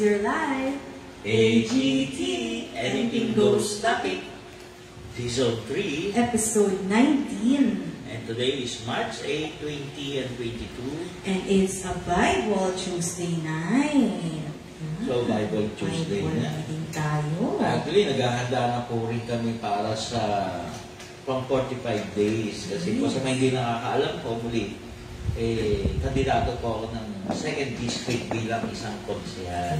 your life. AGT, Anything Goes Topic, Season 3, Episode 19. and today is March 8, 20 and 22. And it's a Bible Tuesday night. So, Bible Tuesday Bible na. reading tayo. Actually, naghahanda na po rin kami para sa pang 45 days. Kasi po sa mga hindi nakakaalam po, muli, kandidato po ako ng second district bilang isang konsehal.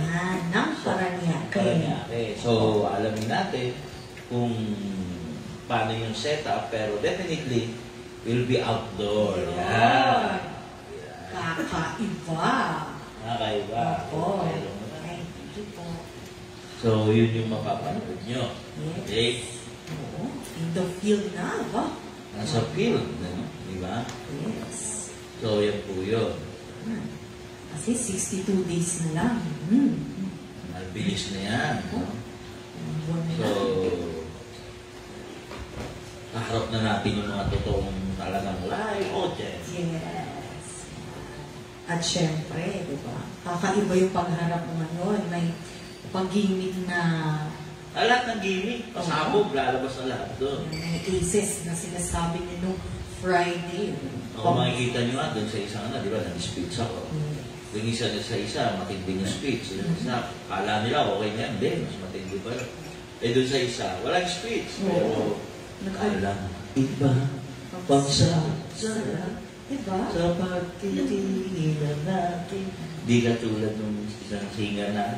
Ng Parañaque. So, alamin natin kung paano yung setup, pero definitely, will be outdoor. Yan. Kakaiba. Nakakaiba. Opo. Pero, Thank you po. so, yun yung mapapanood nyo. Yes. Okay? Oo. In the field na, ba? Nasa field, no? Di ba? Yes. So, yan po yun. Kasi 62 days na lang. Mabilis na yan. No? Buwan na So, lang. kaharap na natin yung mga totoong talagang live audience. Yes. At syempre, di ba? Kakaiba yung pagharap mo ngayon. May pag-gimmick na Lahat ng gimmick, pasabog, lalabas na lahat doon. may cases na sinasabi niyo nung Friday. Ako makikita nyo nga doon sa isang di ba, nag-speech ako. Yes. Yung isa sa isa, matindi yung speech. Yung isa, kala nila okay na yan, hindi, mas matindi pa yun. Doon sa isa, walang speech. Pero, kala, iba, pagsasarap, Diba? sa pagtitinginan natin. Di ka tulad nung isang singer na,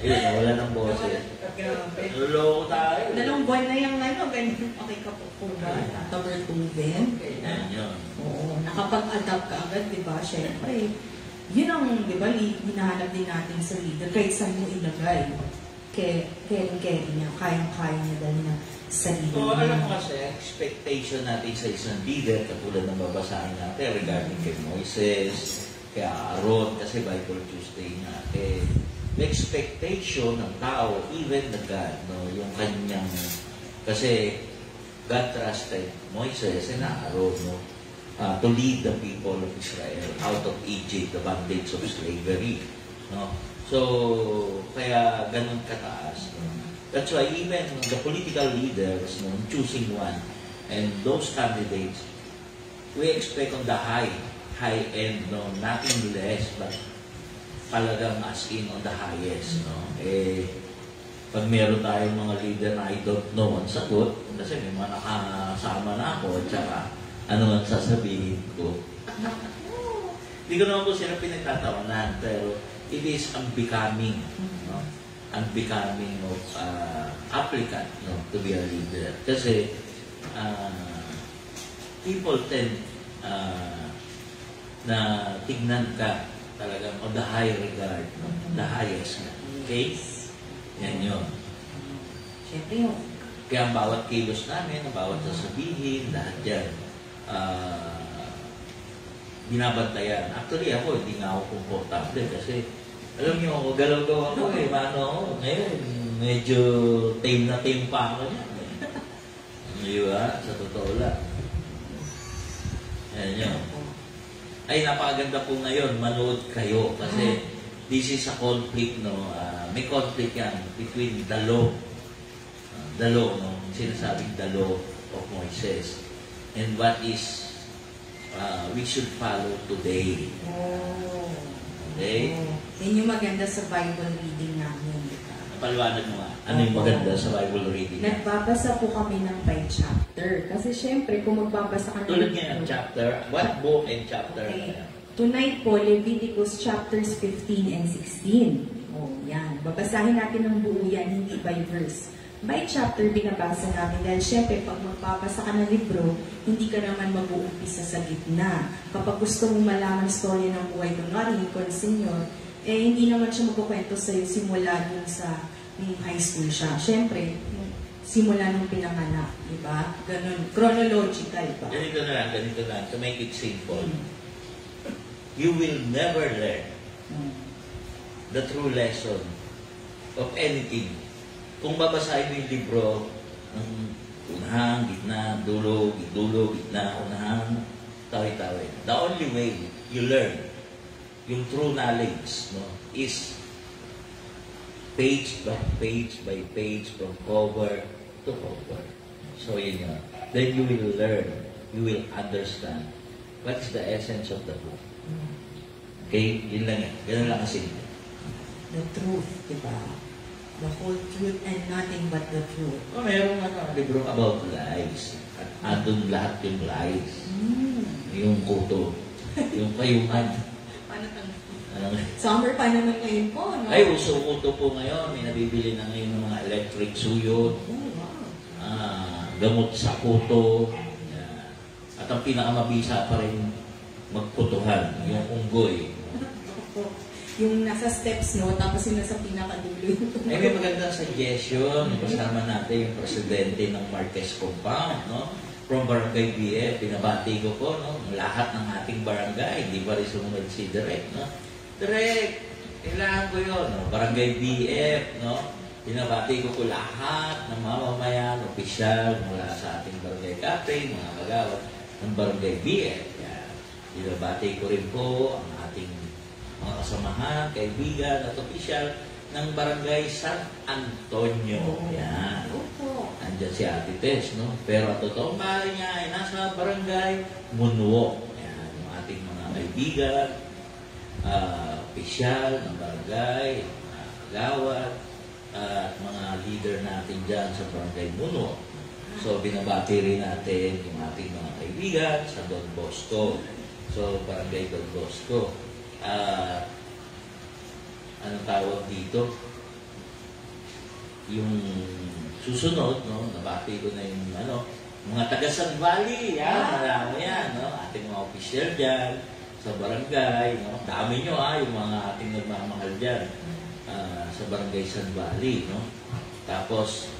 wala ng boses. Grabe. Luloko tayo. Dalawang buwan na yung ganyan. Okay ka po ba? October 2 din. Yan yun. Oo, nakapag-adapt ka agad, di ba? Siyempre, yun ang, di ba, hinahanap din natin sa leader. Kahit saan mo ilagay. Caring niya, kayang-kaya niya dahil na sa leader. So, alam mo kasi, expectation natin sa isang leader, katulad ng babasahin natin regarding kay Moises, kay Aaron, kasi Bible Tuesday nga, the expectation ng tao, even the God, no, yung kanyang, kasi God trusted Moises and Aaron, no, to lead the people of Israel out of Egypt, the bondage of slavery, no. So, kaya ganun kataas, no. That's why even the political leaders, no, choosing one, and those candidates, we expect on the high end, no, nothing less, but talagang as in on the highest, no? Pag meron tayong mga leader na I don't know ang sagot, kasi may mga nakasama na ako, at saka ano ang sasabihin ko. Hindi ko naman po sila pinagtatawanan, pero it is unbecoming, no? Unbecoming of applicant, no, to be a leader. Kasi people tend na tignan ka talagang on the high regard, no? The highest. Okay? Yan yun. Siyempre yun. Kaya ang bawat kilos namin, ang bawat sasabihin, lahat yan, binabantayan. Actually ako, hindi nga ako komportable kasi, alam niyo, galaw-gaw ako ngayon, medyo tame na tame pa ako niya. Di ba? Sa totoo lang. Yan yun. Ay, napakaganda po ngayon, manood kayo kasi this is a conflict, no? May conflict yan between the law, no? Sinasabing the law of Moises, and what is we should follow today. Okay? Yan yung maganda sa Bible reading namin. Diba? Napaliwanag mo nga, ano yung maganda sa Bible reading? Nagbabasa po kami ng by chapter. Kasi syempre, kung magbabasa ka ng Tulad nga ng chapter, what book and chapter? Okay. Tonight po, Leviticus chapters 15 and 16. Oh, yan. Babasahin natin ng buo yan, hindi by verse. By chapter, binabasa namin dahil syempre, pag magbabasa ka ng libro, hindi ka naman mag-uumpisa sa gitna. Kapag gusto mong malaman story ng buhay ko, nga rin, Senior, hindi naman siya magkukwento sa'yo simula dun sa high school siya. Syempre, simula nung pinanganak, di ba? Ganun, chronological ba? Ganito na lang, to make it simple. You will never learn the true lesson of anything. Kung babasahin mo yung libro ng unahan, gitna, dulo, gitna, unahan, tawi-tawi. The only way you learn yung true knowledge, no, is page by page from cover to cover. So yun yun. Then you will learn, you will understand what is the essence of the book. Okay? Yun lang yan. Ganun lang kasi. The truth, di ba? The whole truth and nothing but the truth. Mayroong libro about lies. At andun lahat yung lies. Yung kuto. Yung kayuman. Paano summer pa naman ngayon po, no? Ay, uso-uto po ngayon. May nabibili na ngayon ng mga electric suyot. Gamot sa kuto. At ang pinakamabisa pa rin magputuhan. Yung unggoy. Yung nasa steps, no? Tapos yung nasa pinakadulo. Ay, may magandang suggestion. Kasama natin yung presidente ng Marquez Compound, no? From Barangay BF, pinabati ko po, no? Lahat ng ating barangay. Hindi pa rin sumunod si Direk, no? Direk, kailangan ko yun, no? Barangay BF, no? Pinabati ko po lahat ng mamamayan, opisyal, mula sa ating barangay captain, mga kagawad ng Barangay BF. Yan. Pinabati ko rin po ang ating mga kasamahan, kaibigan at opisyal ng Barangay San Antonio. Yan. Andyan si Ate Tess, no? Pero ang totoong bahay niya ay nasa Barangay Munwo. Yan. Yung ating mga kaibigan, opisyal ng barangay, kagawad, at mga leader natin dyan sa Barangay Munwo. So, binabati rin natin yung ating mga kaibigan sa Don Bosco. So, Barangay Don Bosco. Anong tawag dito? Yung susunod, no? Nabati ko na yung mga taga San Valley, marami yan, no? Ating mga official dyan, sa barangay, no? Dami nyo, yung mga ating nagmamahal dyan, sa Barangay San Valley, no? Tapos,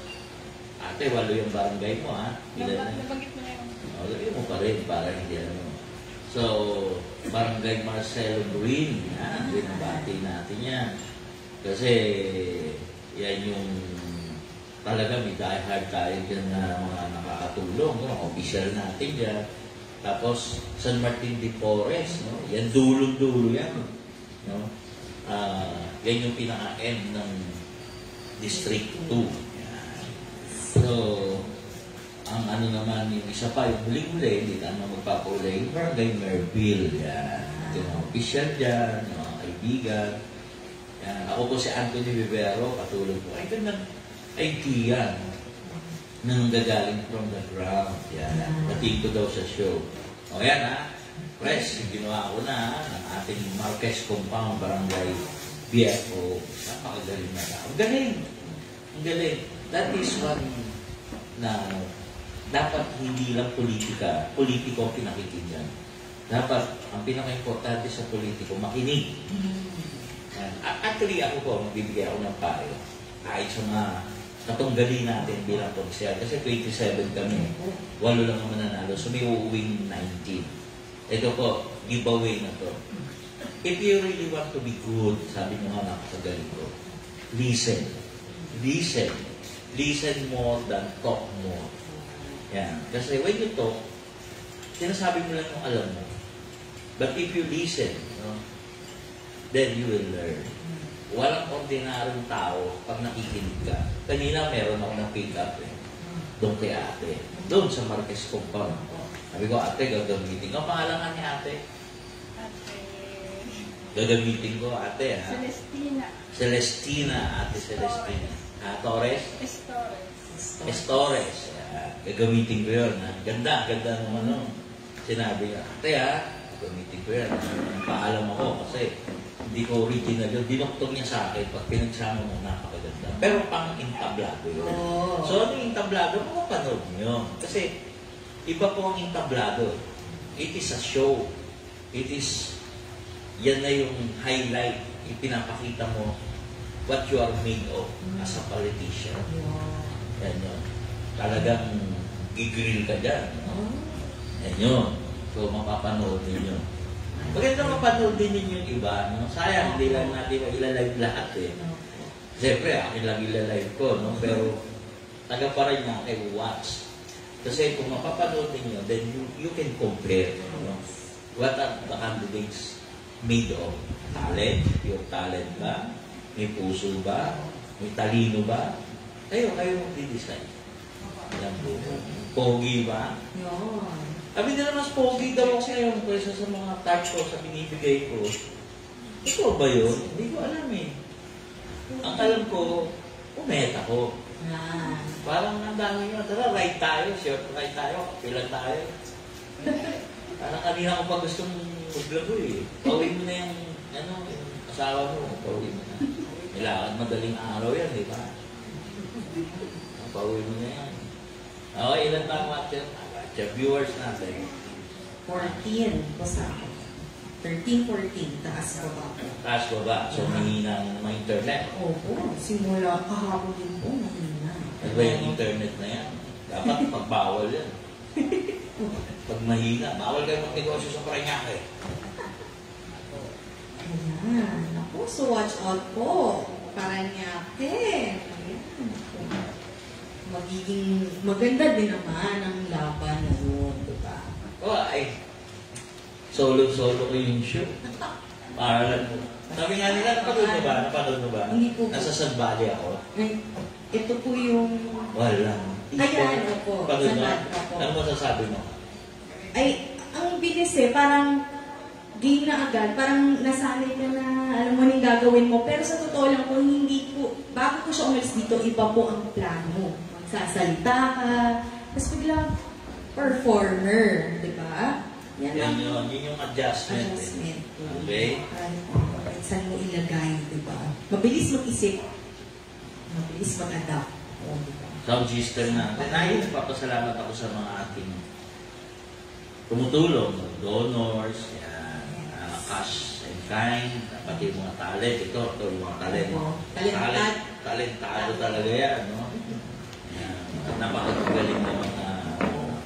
ate, 8 yung barangay mo, Nabanggit mo na yun. Lagay mo pa rin, para hindi So, Barangay Marcelo Green, binabati natin yan. Kasi, yan yung talaga may diehard tayo dyan na mga nakakatulong, no? Official natin dyan. Tapos, San Martin de Porres, no? Yan, dulo-dulo yan. No? Yan yung pinaka-end ng District 2. Yan. So, ang naman, yung isa pa, yung huli-huli, hindi naman magpapulay, yung Barangay Merville, yan. Ito yung official dyan, yung mga kaibigan. Yan. Ako po si Anthony Vivero, katulog po. Ay, gandang idea nang gagaling from the ground. Yan. Natin ko daw sa show. O yan, Press, ginawa ko na ng ating Marquez Compound Barangay BFO. Napakagaling na tao. Galing! Ang galing. That is one na dapat hindi lang politiko ang pinakikinggan. Dapat, ang pinaka-importante sa politiko, makinig. Actually, ako po, magbibigay ako ng payo. Kahit sa mga katunggali natin bilang konsyal. Kasi 27 kami. 8 lang naman nanalo. So, may uuwing 19. Ito po, giveaway na to. If you really want to be good, sabi ng mga nakasagaling ko, listen. Listen. Listen more than talk more. Yan. Kasi when you talk, sinasabi mo lang yung alam mo. But if you listen, then you will learn. Walang ordinaryong tao pag nakikinig ka. Kanina meron ako ng pick up doon kay ate. Doon sa Marquez Compound. Sabi ko, ate, gagamitin ko. Pangalan ka ni ate? Ate. Gagamitin ko, ate, ha? Celestina. Celestina, ate Celestina. Torres? Estores. Gagamitin ko yun. Ganda naman sinabi niya. Ate, gagamitin ko yan. Paalam ako kasi hindi ko original yun. Dinoktor niya sa akin pag pinagsama mo, napakaganda. Pero pang intablado yun. So, ano yung intablado? Makapanood niyo. Kasi, iba po ang intablado. It is a show. It is, yan na yung highlight. Ipinapakita mo what you are made of as a politician. Yan yun. Talagang gigrill ka dyan. Yan yun. So, mapapanood ninyo. Maganda mapanood din ninyo yung iba. No? Sayang, hindi lang natin ilalive lahat eh. Siyempre, akin lang ilalive ko. No? Pero, taga pa rin na kayo watch. Kasi kung mapapanood ninyo, then you can compare. No? What are the candidates made of talent, pure talent ba? May puso ba? May talino ba? Kayo magdi-decide. Alam mo, pogi ba? Yun. Sabi nila mas pogi daw ako ngayon kaysa sa mga touch ko sa binibigay ko. Ito ba yun? Hindi ko alam eh. Ang alam ko, umeta ko. Parang ang dami nyo, tara, ride tayo, short ride tayo, kapilan tayo. Parang kanina ko pa gustong maglago eh. Pauwi mo na yung, yung asawa mo, pauwi mo na. Kailangan madaling araw yan, di ba? Pauwi mo na yan. Okay, ilan ba ang watcher? Viewers natin. 14 ko sa akin. 13, 14, taas ko ba? Taas ko ba? So, mahina ang mga internet. Oo, simula kahapon din po, mahina. Ano ba yung internet na yan? Dapat pagbawal yan. Pag mahina, bawal kayo mag-negosyo sa Parañaque. Ayan. Ako, so watch out po. Parañaque. Ayan. Magiging maganda din naman ang laban na yun, diba? Oo, ay. Solo-solo ko yung show. Para lang. Sabi nga nila, napanood mo ba? Hindi po. Nasa San Valley ako. Ay, ito po yung... Wala. Ayan, opo. Panood mo? Opo. Ano masasabi mo? Ay, ang bilis eh, parang game na agad, parang nasanay ka na, alam mo na yung gagawin mo. Pero sa totoo lang, kung hindi po, bago ko siya umalis dito, iba po ang plano. Magsasalita ka, tapos biglang performer, di ba? Yan yung adjustment. Adjustment. Okay? Saan mo ilagay, di ba? Mabilis mag-isip, mabilis mag-adapt. Diba? Sound system natin. Ay, nagpapasalamat ako sa mga ating tumutulong, donors, yan, cash and kind, pati yung mga talent. Ito yung mga talent. Talentado talaga yan, no? Yan, napakagaling ng mga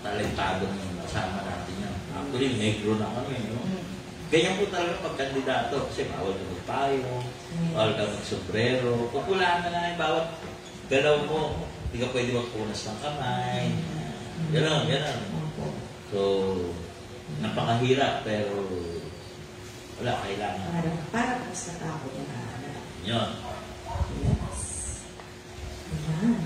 talentado ng kasama natin yan. Actually, negro na kami, no? Ganyan po talaga pagkandidato kasi bawal ka magpayo, bawal ka magsombrero. Pupulaan na lang yung bawat galaw mo. Hindi ka pwede magpunas ng kamay. Ganon. So, napakahirap pero wala, kailangan. Para po sa tao na. Yun. Yes. Ayan.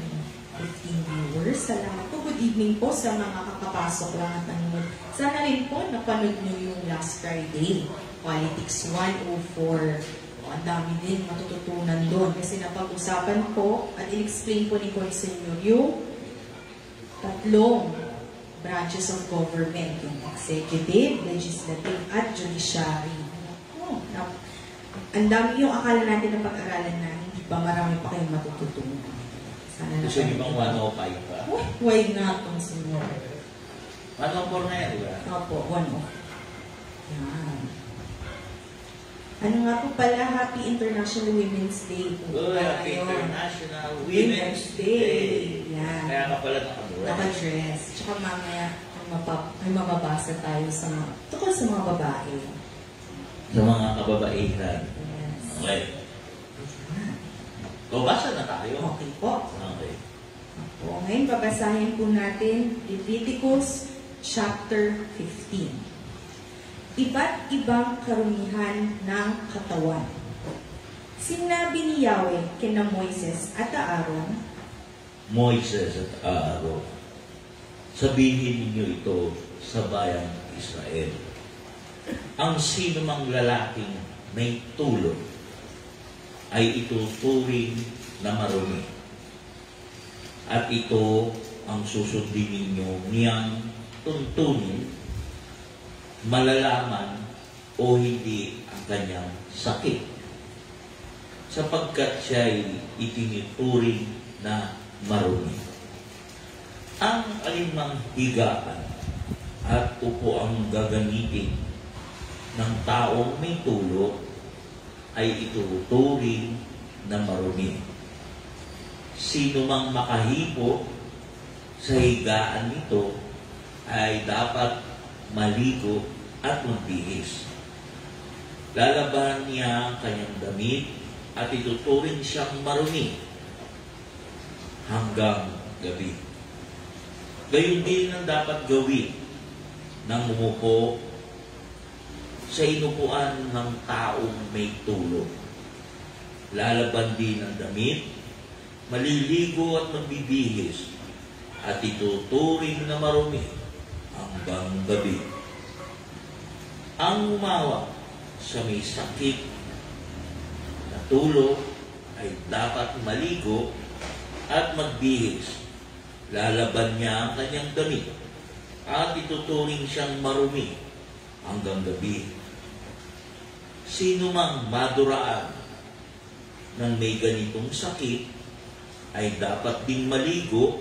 15 viewers. Salamat po. Good evening po sa mga kakapasok lang at nanonood. Sana rin po napanood nyo yung last Friday. Politics 104. Ang dami din matututunan doon. Kasi napag-usapan po at in-explain po ni Consenyor yung tatlong branches of government. Yung executive, legislative, at judiciary. Ang dami yung akala natin na pag-aralan na hindi pa marami pa kayong matututunan. Sana gusto niyo bang 105 pa? Why not, Consenyor? 104 na yan, di ba? Opo, 105. Yan. Ano nga po pala, Happy International Women's Day po. Happy International Women's Day. Yan. Kaya ka pala nakadress. Nakadress. Tsaka mamaya, may mababasa tayo sa mga, tukol sa mga babae. Sa mga kababaihan. Yes. Okay. So, basa na tayo. Okay po. Okay. O, ngayon, babasahin po natin Leviticus chapter 15. Iba't ibang karumihan ng katawan. Sinabi ni Yahweh kina Moises at Aaron, Moises at Aaron, sabihin ninyo ito sa bayang Israel. Ang sino mang lalaking may tulog ay ituturing na marumi. At ito ang susundin ninyo niyang tuntunin, malalaman o hindi ang kanyang sakit. Sapagkat siya'y itinuturing na marumi. Ang alinmang higaan at upo ang gagamitin ng taong may tulog ay ituturing na marumi. Sino mang makahipo sa higaan nito ay dapat maligo at magbihis. Lalabahan niya ang kanyang damit at ituturing siyang marumi hanggang gabi. Gayon din ang dapat gawin ng umupo sa inupuan ng taong may tulog. Lalaban din ang damit, maliligo at magbibihis, at ituturing na marumi hanggang gabi. Ang umawa sa may sakit na tulog ay dapat maligo at magbihis. Lalaban niya ang kanyang damit at ituturing siyang marumi hanggang gabi. Sino mang maduraan ng may ganitong sakit ay dapat ding maligo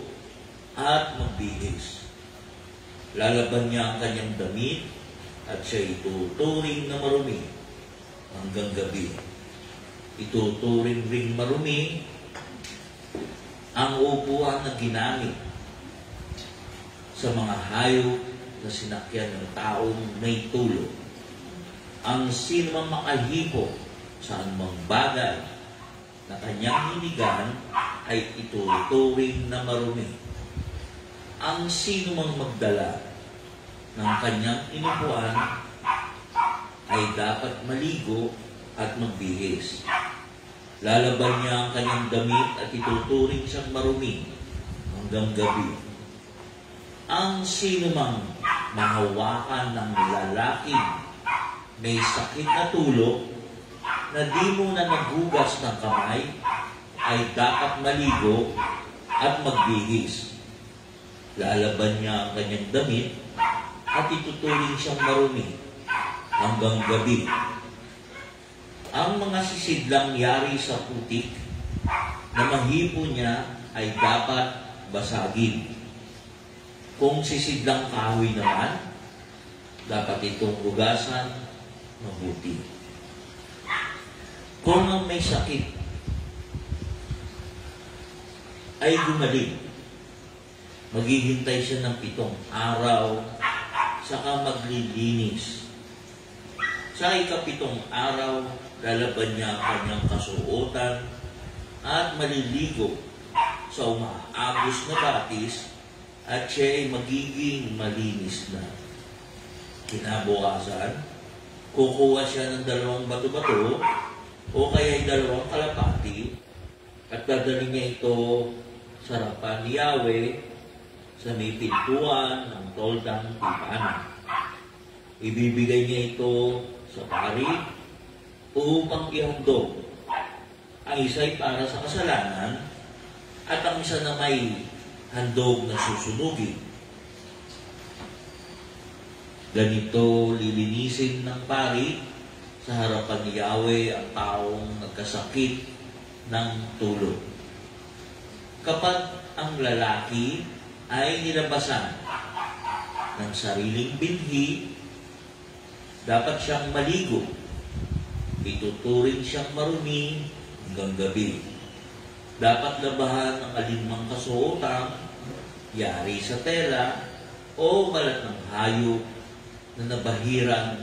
at magbihis. Lalaban niya ang kanyang damit at siya ituturing na marumi hanggang gabi. Ituturing ring marumi ang upuan na ginamit sa mga hayop na sinakyan ng taong may tulog. Ang sino mang makahipo sa anumang bagay na kanyang hinigan ay ituturing na marumi. Ang sino mang magdala ng kanyang inupuan ay dapat maligo at magbihis. Lalaban niya ang kanyang damit at ituturing siyang marumi hanggang gabi. Ang sino mang mahawakan ng lalaking may sakit na tulog na di mo na naghugas ng kamay ay dapat maligo at magbihis. Lalaban niya ang kanyang damit at ituturing siyang marumi hanggang gabi. Ang mga sisidlang yari sa putik na mahipo niya ay dapat basagin. Kung sisidlang kahoy naman, dapat itong hugasan mabuti. Kung ang may sakit ay gumaling, maghihintay siya ng 7 araw, saka maglilinis. Sa ika-7 araw, lalaban niya ang kanyang kasuotan at maliligo sa umaagos na batis at siya ay magiging malinis na. Kinabukasan, kukuha siya ng 2 bato-bato o kaya 2 kalapati at dadalhin niya ito sa harapan ni Yahweh sa may pintuan ng toldang tipanan. Ibibigay niya ito sa pari upang ihandog. Ang isa'y para sa kasalanan at ang isa na may handog na susunugin. Ganito lilinisin ng pari sa harapan ni Yahweh ang taong nagkasakit ng tulog. Kapag ang lalaki ay nilabasan ng sariling binhi, dapat siyang maligo. Ituturing siyang marumi hanggang gabi. Dapat labahan ang alinmang kasuotang, yari sa tela, o balat ng hayop na nabahiran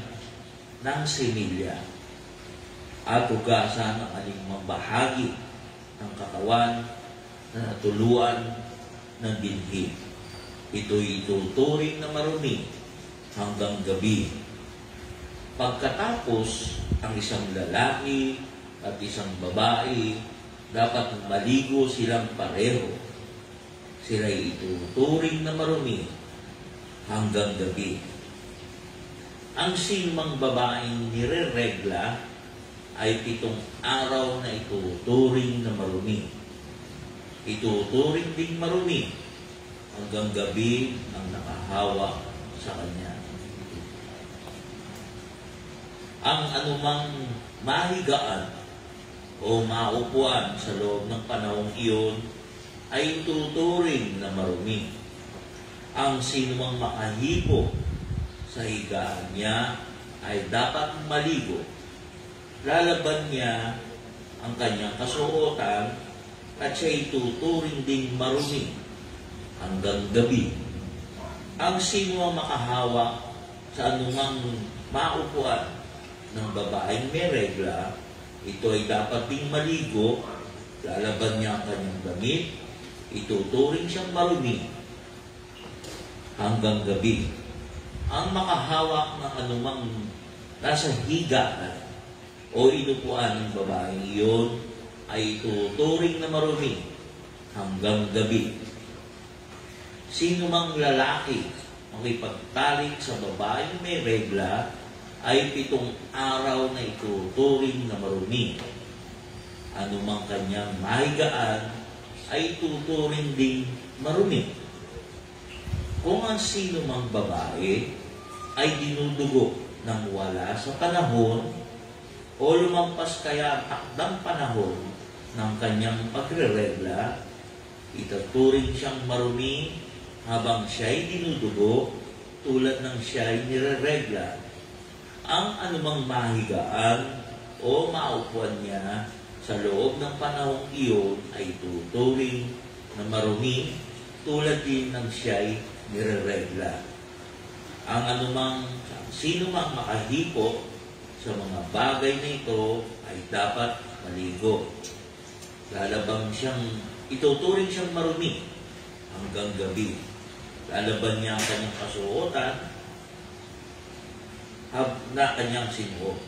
ng similya. At hugasan ang alinmang bahagi ng katawan na natuluan ng binhi. Ito'y ituturing na marumi hanggang gabi. Pagkatapos, ang isang lalaki at isang babae dapat maligo silang pareho. Sila'y ituturing na marumi hanggang gabi. Ang sinumang babaeng nire-regla ay 7 araw na ituturing na marumi. Ituturing ding marumi hanggang gabi ang nakahawak sa kanya. Ang anumang mahigaan o maupuan sa loob ng panahong iyon ay tuturing na marumi. Ang sinumang makahipo sa higaan niya ay dapat maligo. Lalaban niya ang kanyang kasuotan at siya ituturing ding marumi hanggang gabi. Ang sinumang makahawak sa anumang maupuan ng babaeng may regla, ito ay dapat ding maligo. Lalaban niya ang kanyang damit, ituturing siyang marumi hanggang gabi. Ang makahawak ng anumang nasa higaan o inupuan ng babaeng iyon ay tuturing na marumi hanggang gabi. Sino mang lalaki makipagtalik sa babaeng may regla ay 7 araw na ituturing na marumi. Ano mang kanyang mahigaan ay tuturing ding marumi. Kung ang sino mang babae ay dinudugo nang wala sa panahon o lumampas kaya ang takdang panahon ng kanyang pagre-regla, ituturing siyang marumi habang siya'y dinudugo tulad ng siya'y nire-regla. Ang anumang mahigaan o maupuan niya sa loob ng panahong iyon ay tuturing na marumi tulad din ng siya'y nire-regla. Ang anumang sino mang makahipo sa mga bagay na ito ay dapat maligo. Ituturing siyang marumi hanggang gabi. Lalaban niya ang kanyang kasuotan na kanyang sinuot.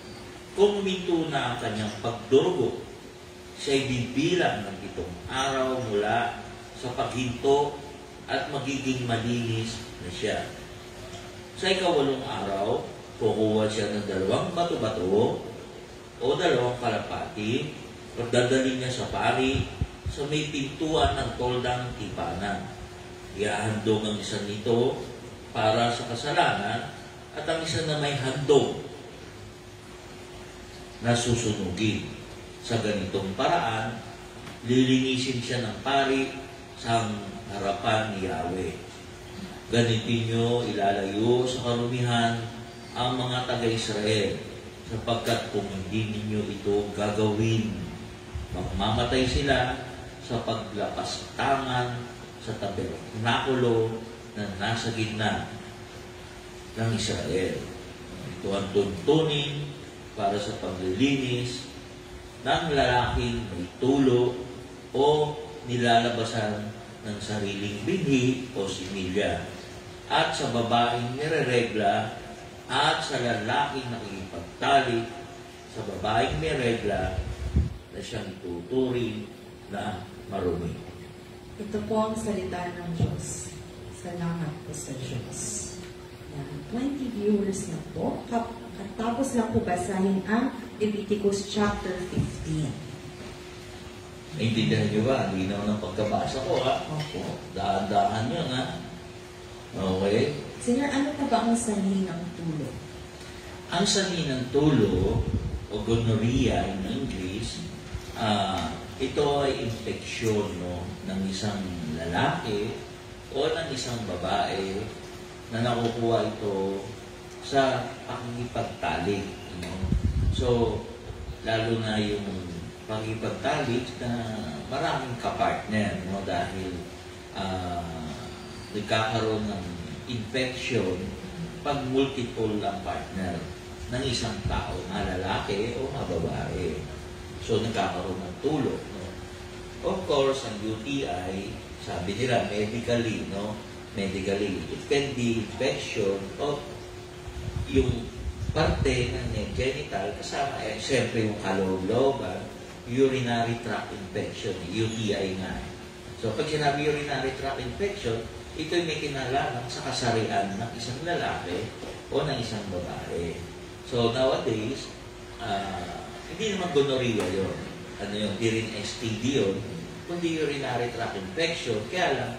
Kung minto na ang kanyang pagdurugo, siya'y bibilang ng 7 araw mula sa paghinto at magiging malinis na siya. Sa 8 araw, kukuha siya ng 2 bato-bato o 2 kalapati at dadalhin niya sa pari sa may pintuan ng toldang tipanan. Iahandog ang isa nito para sa kasalanan at ang isa na may handog na susunugin. Sa ganitong paraan, lilinisin siya ng pari sa harapan ni Yahweh. Ganitin niyo ilalayo sa karumihan ang mga taga-Israel, sapagkat kung hindi ninyo ito gagawin, mamamatay sila sa paglapastangan sa tabernakulo na nasa gitna ng Israel. Ito ang tuntunin para sa paglilinis ng lalaking may tulo o nilalabasan ng sariling binhi o similya, at sa babaeng nireregla at sa lalaking nakikipagtalik sa babaeng may regla na siyang ituturing na marumi. Ito po ang salita ng Diyos. Salamat po sa Diyos. Yan, 20 viewers na po. Tapos lang po basahin ang Leviticus chapter 15. Naintindihan niyo ba? Hindi naman ang pagkabasa ko, ha? Opo. Daan-daan yun, ha? Okay? Sir, ano po ba ang sanhi ng tulo? Ang sanhi ng tulo, o gonorrhea in English, ito ay infeksyon, no, ng isang lalaki o ng isang babae na nakukuha ito sa pakikipagtalik. No? So, lalo na yung pakikipagtalik na maraming kapartner, no, dahil nagkakaroon ng infection pag multiple ang partner ng isang tao, na lalaki o na babae. So, nagkakaroon ng tulo. No? Of course, ang UTI, sabi nila, medically, no? Medically, it can be infection of yung parte ng genital, kasama, siyempre yung kaloob-looban, urinary tract infection, UTI nga. So, pag sinabi urinary tract infection, ito'y may kinalaman sa kasarian ng isang lalaki o ng isang babae. So, nowadays, hindi naman gonorrhea yun. Ano yun, di rin STD yun, kundi urinary tract infection. Kaya lang,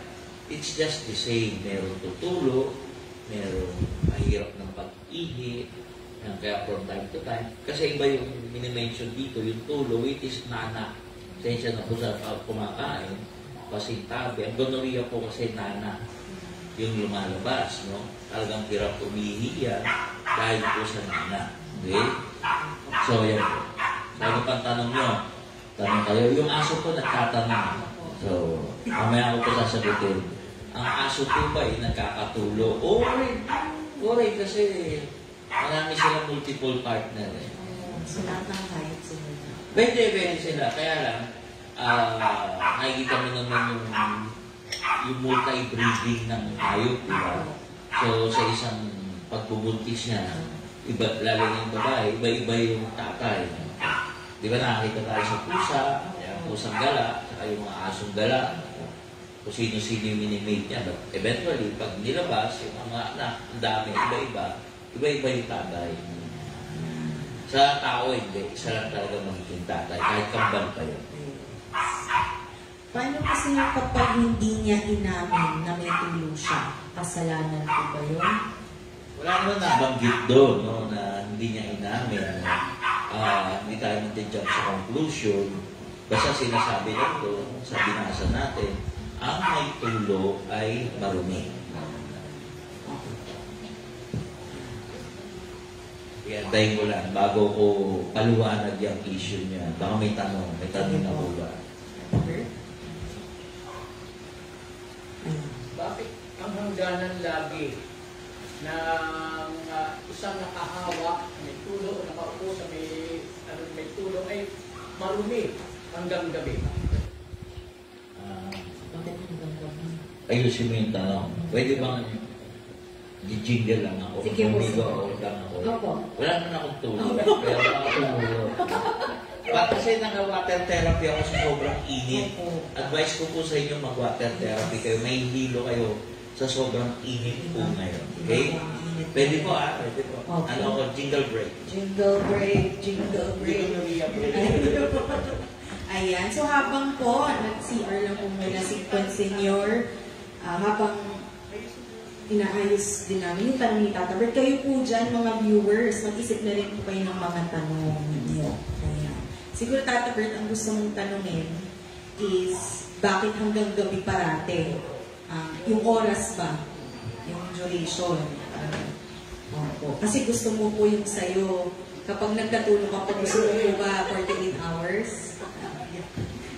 it's just the same. Meron tutulo, meron mahirap ng pag-ihi, kaya from time to time. Kasi iba yung minimension dito, yung tulo, it is nana. Sensya na po sa kumakain, pasintabi. Ang gonorrhea po kasi nana, yung lumalabas, no? Talagang hirap umihi yan dahil po sa nana. Okay? So, yan po. Bago pang tanong nyo, tanong kayo, yung aso po nagtatanong. So, mamaya ako po sasagutin. Ang aso po ba ay nagkakatulo? Oo rin, kasi marami silang multiple partner. So, lahat ng kahit sila. Pwede sila. Kaya lang, nakikita mo naman yung multi-breeding ng hayop, diba? So, sa isang pagbubuntis niya, lalo na yung babae, iba-iba yung tatay. Di ba nakakita tayo sa pusa, yung pusang gala, saka yung mga asong gala, kung sino-sino yung minimate niya. But eventually, pag nilabas, yung mga anak, ang dami, iba-iba yung tatay. Sa tao, hindi. Isa lang talaga magiging tatay, kahit kambal pa yun. Paano kasi yung kapag hindi niya inamin na may tulo siya? Kasalanan ko ba yun? Wala naman nabanggit doon, no, na hindi niya inamin. Hindi tayo mag-jump sa conclusion. Basta sinasabi lang doon, sa binasa natin, ang may tulo ay marumi. Iantayin ko lang bago ko paliwanag yung issue niya. Baka may tanong na po ba? Bakit ang hangganan lagi ng isang nakahawak, may tulo o nakaupo sa may tulo ay marumi hanggang gabi? Ayusin mo yung tanong. Pwede bang jingle lang ako? Sige po. Umigo ako lang ako. Opo. Wala naman akong tulo. Pero ako tumulo. Kasi naka-water therapy ako sa sobrang init. Advice ko po sa inyo mag-water therapy kayo. May hilo kayo sa sobrang init po ngayon. Okay? Pwede po pwede po. Okay. Ano ako? Jingle break. Jingle break, jingle break. Ayan. So habang po, nag-CR lang po muna si Consignor, habang inaayos din namin yung tanong ni Tata Bert, kayo po dyan, mga viewers, mag-isip na rin po kayo ng mga tanong ninyo. Ayan. Siguro Tata Bert, ang gusto mong tanongin is, bakit hanggang gabi parate? Yung oras ba? Yung duration? Kasi gusto mo po yung sayo, kapag nagkatulog ka po, gusto mo ba 48 hours?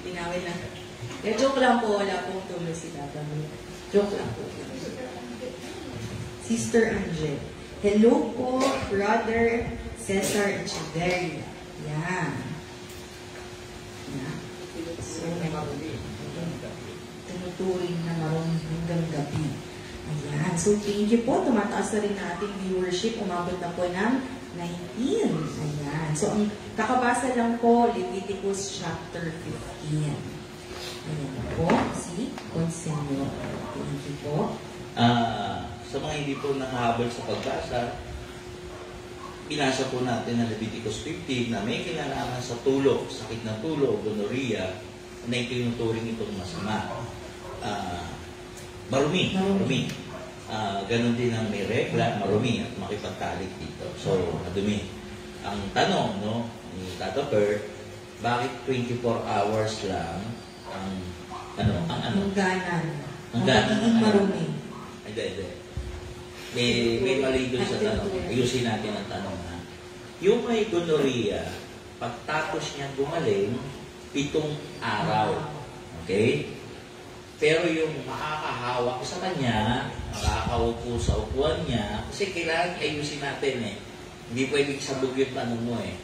Tinawin lang. Joke lang po, wala pong tulog si Tata Bert. Joke lang po. Sister Angel. Hello po, Brother Cesar Echeverria. Yan. Yan. So, tinuturing na marunong hanggang gabi. Ayan. So, thank you po. Tumataas na rin na ating viewership. Umabot na po ng 19. Ayan. So, ang kakabasa lang po, Leviticus chapter 15. Ayan po, si Consignor. Thank you po. Sa mga hindi po nakahabol sa pagbasa, pinasa po natin ang Leviticus 15 na may kinalaman sa tulo, sakit na tulo, gonorrhea, na itinuturing itong masama. Marumi. Ganon din ang may regla, marumi at makipagtalik dito. So, madumi. Ang tanong, no, ni Tata Bert, bakit 24 hours lang ang Hangganan. Ang pagiging marumi. Hindi. May mali doon sa tanong. Ayusin natin ang tanong na. Yung may gonorrhea, pagtapos niya gumaling, 7 araw. Okay? Pero yung makakahawak sa kanya, makakaupo sa upuan niya, kasi kailangan ayusin natin eh. Hindi pwedeng sabog yung tanong mo eh.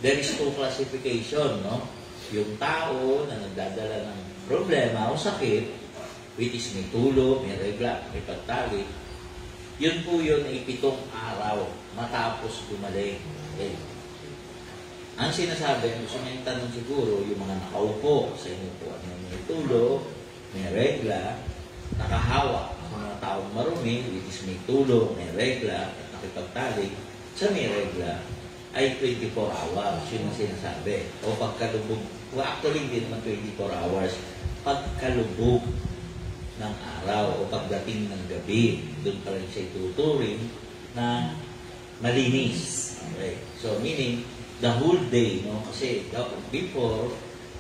There is 2 classification, no? Yung tao na nagdadala ng problema o sakit, which is may tulo, may regla, may pagtalik, yun po yun ay 7 araw matapos gumaling. Okay. Ang sinasabi, gusto niya yung tanong siguro, yung mga nakaupo sa inyo po, may tulo, may regla, nakahawak sa mga taong marumi, which is may tulo, may regla, at nakipagtalik, sa may regla, ay 24 hours. Yun ang sinasabi. O pagkalubog, well, actually hindi naman 24 hours, pagkalubog ng araw o pagdating ng gabi, doon pa rin siya ituturing na malinis. Okay. So, meaning, the whole day, no? Kasi before,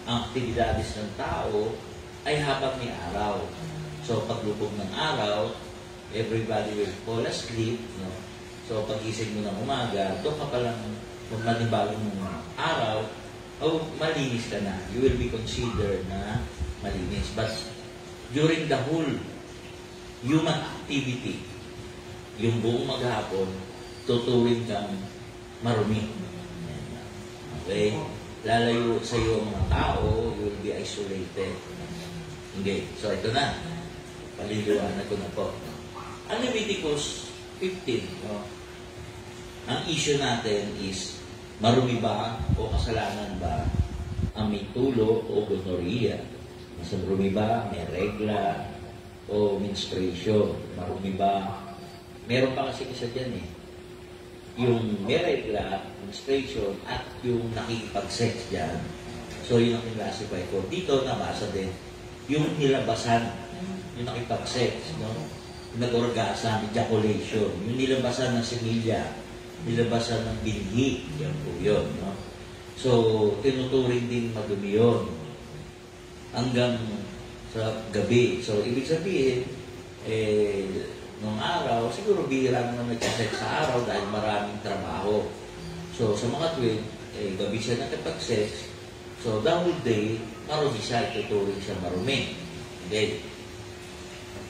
ang aktibidades ng tao ay habang may araw. So, paglubog ng araw, everybody will fall asleep, no? So, pagising mo ng umaga, doon ka palang manibagong araw, malinis ka na. You will be considered na malinis. But, during the whole human activity, yung buong maghapon, tutuwid kang marumi. Okay? Lalayo sa iyo ang mga tao, you will be isolated. Okay. So, ito na. Paliliwanag ko na po. Ang Leviticus 15, no? Ang issue natin is, marumi ba o kasalanan ba ang may tulo o gonorrhea? Mas marumi ba, may regla o menstruation? Marumi ba? Meron pa kasi isa dyan eh. Yung may regla, menstruation, at yung nakikipag-sex dyan. So yun ang classify ko. Dito nabasa din yung nilabasan, yung nakipag-sex, no? Yung nag-orgasm, ejaculation, yung nilabasan ng similya, nilabasan ng binhi, yan po yun, no? So, tinuturing din madumi yun hanggang sa gabi. So, ibig sabihin, nung araw, siguro bihira naman nagkasex sa araw dahil maraming trabaho. So, sa mga twin, gabi siya nakipag-sex. So, the whole day, marumi siya, ituturing siya marumi. Okay.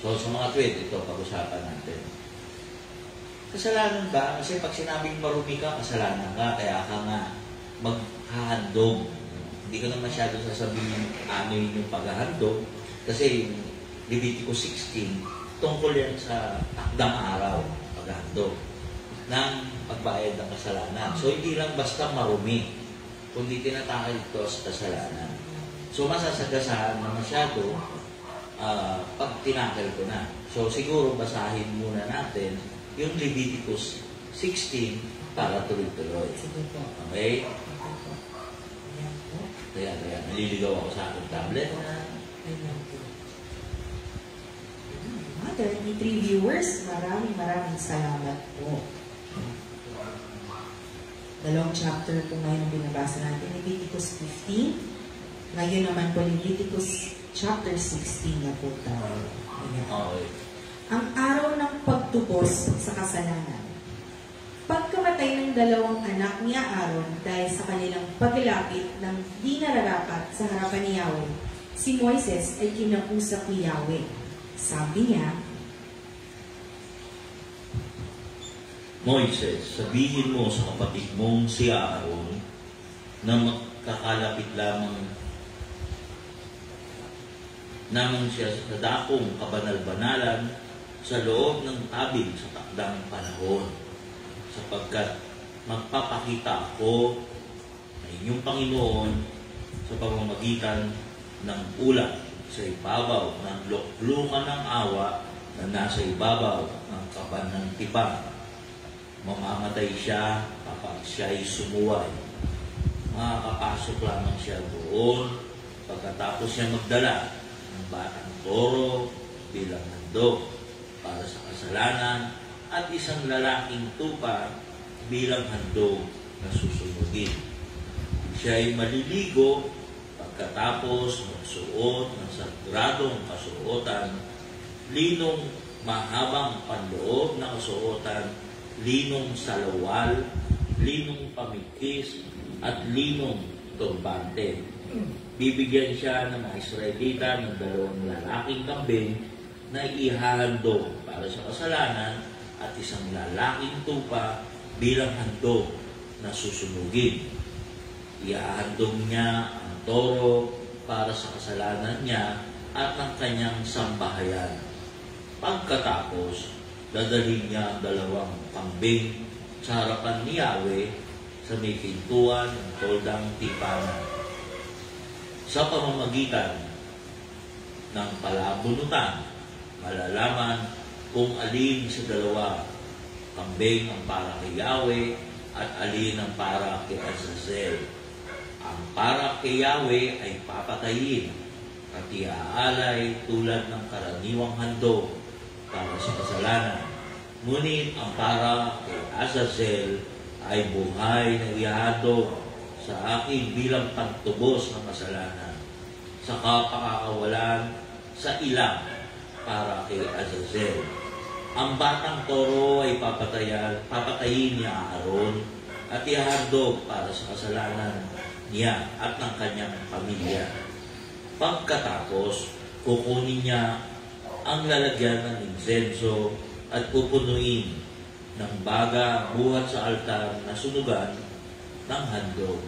So, sa mga twin, ito, pag-usapan natin. Kasalanan ba? Kasi pag sinabing marumi ka, kasalanan ka, kaya ka nga maghahandog. Hindi ko na masyado sasabihin ano yung paghahandog. Kasi yung Leviticus 16, tungkol yan sa takdang araw, paghahandog, ng pagbayad ng kasalanan. So, hindi lang basta marumi, kundi tinatakal ito sa kasalanan. So, masasagasahan na masyado pag tinakal ko na. So, siguro basahin muna natin yung Leviticus 16 para tuloy-tuloy. Okay? Kaya, naliligaw ako sa aking tablet. 33 viewers, maraming salamat po. Dalawang chapter po ngayon ang binabasa natin, Leviticus 15. Ngayon naman po, Leviticus chapter 16 na po tayo. Ayan. Okay. Ang araw ng pagtubos sa kasalanan. Pagkamatay ng dalawang anak ni Aaron dahil sa kanilang paglapit ng di nararapat sa harapan ni Yahweh, si Moises ay kinausap ni Yahweh. Sabi niya, Moises, sabihin mo sa kapatid mong si Aaron na magkakalapit lamang siya sa dakong kabanal-banalan sa loob ng tabil sa takdang panahon, sapagkat magpapakita ako na inyong Panginoon sa pamamagitan ng ulat sa ibabaw ng luklungan ng awa na nasa ibabaw ng kaban ng tipan. Mamamatay siya kapag siya ay sumuway. Makakapasok lamang siya doon pagkatapos siya magdala ng batang toro bilang handog para sa kasalanan at isang lalaking tupa bilang handog na susunugin. Siya ay maliligo pagkatapos magsuot ng sagradong kasuotan, linong mahabang panloob na kasuotan, linong salawal, linong pamikis, at linong turbante. Bibigyan siya ng mga Israelita ng dalawang lalaking kambing na ihahandog para sa kasalanan at isang lalaking tupa bilang handog na susunugin. Ihahandog niya ang toro para sa kasalanan niya at ng kanyang sambahayan. Pagkatapos, dadalhin niya ang dalawang kambing sa harapan ni Yahweh sa may pintuan ng toldang tipanan. Sa pamamagitan ng palabunutan, malalaman kung alin sa dalawa kambing ang para kay Yahweh at alin ang para kay Azazel. Ang para kay Yahweh ay papatayin at iaalay tulad ng karaniwang handog para sa kasalanan. Ngunit ang para kay Azazel ay buhay na ihahandog sa akin bilang pagtubos ng kasalanan sa kapakakawalan sa ilang para kay Azazel. Ang batang toro ay papatayin niya Aaron at ihahandog para sa kasalanan niya at ng kanyang pamilya. Pagkatapos, kukunin niya ang lalagyan ng insenso at pupunuin ng baga buhat sa altar na sunugan ng handog.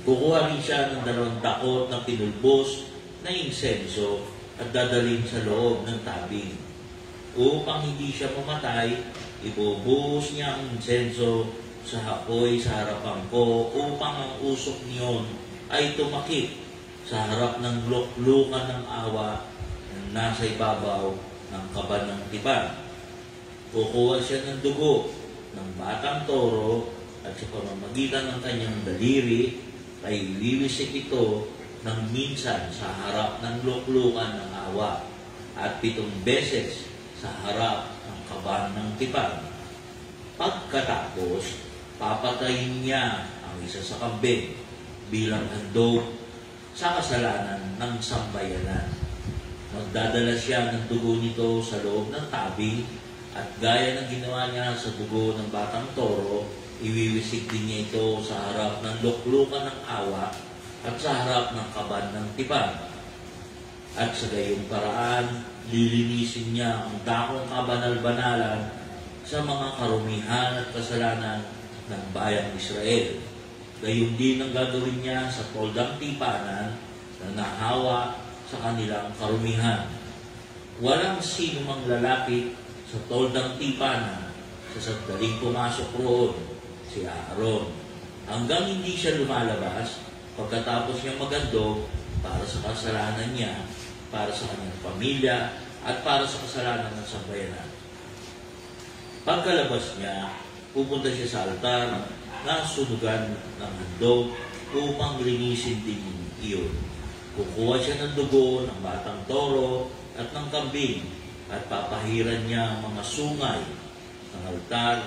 Kukuha rin siya ng 2 dakot na pinulbos na insenso at dadalhin sa loob ng tabing. Upang hindi siya mamatay, Ibubuhos niya ang insenso sa apoy sa harapan ko upang ang usok niyon ay tumakip sa harap ng luklukan ng awa na nasa ibabaw ng kaban ng tipan. Kukuha siya ng dugo ng batang toro at sa pamamagitan ng kanyang daliri ay wiwisik ito ng minsan sa harap ng luklukan ng awa at 7 beses sa harap ng kaban ng tipan. Pagkatapos, papatayin niya ang isa sa kambing bilang handog sa kasalanan ng sambayanan. Magdadala siya ng dugo nito sa loob ng tabing at gaya ng ginawa niya sa dugo ng batang toro, iwiwisik din niya ito sa harap ng luklukan ng awa at sa harap ng kaban ng tipan. At sa gayong paraan, lilinisin niya ang dakong kabanal-banalan sa mga karumihan at kasalanan ng bayang Israel. Gayon din ang gagawin niya sa toldang tipanan na nahawa sa kanilang karumihan. Walang sino mang lalapit sa toldang tipanan sa sandaling pumasok roon, si Aaron, hanggang hindi siya lumalabas pagkatapos niya magandog para sa kasalanan niya, para sa kanyang pamilya, at para sa kasalanan ng sambayanan. Pagkalabas niya, pupunta siya sa altar na sunugan ng handog upang linisin din iyon. Kukuha siya ng dugo ng batang toro at ng kambing at papahiran niya ang mga sungay ng altar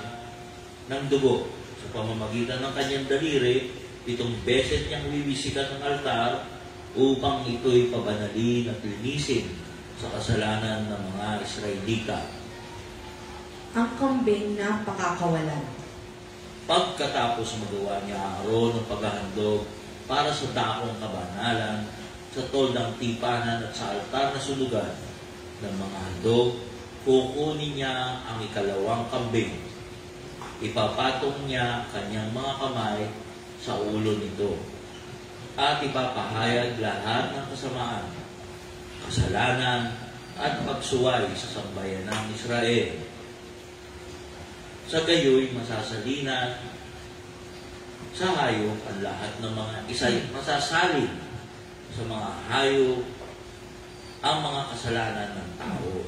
ng dugo sa pamamagitan ng kanyang daliri. 7 beses niyang wiwisikan ng altar upang ito'y pabanalin at linisin sa kasalanan ng mga Israelita. Ang kambing na pakakawalan. Pagkatapos magawa niya Aaron ng paghahandog para sa dakong kabanalan, sa toldang tipanan at sa altar na sunugan ng mga handog, kukunin niya ang ikalawang kambing. Ipapatong niya kanyang mga kamay sa ulo nito at ipapahayag lahat ng kasamaan, kasalanan at pagsuway sa sambayan ng Israel. Sa gayoy, masasalina sa hayop ang lahat ng mga masasalin sa mga hayop ang mga kasalanan ng tao.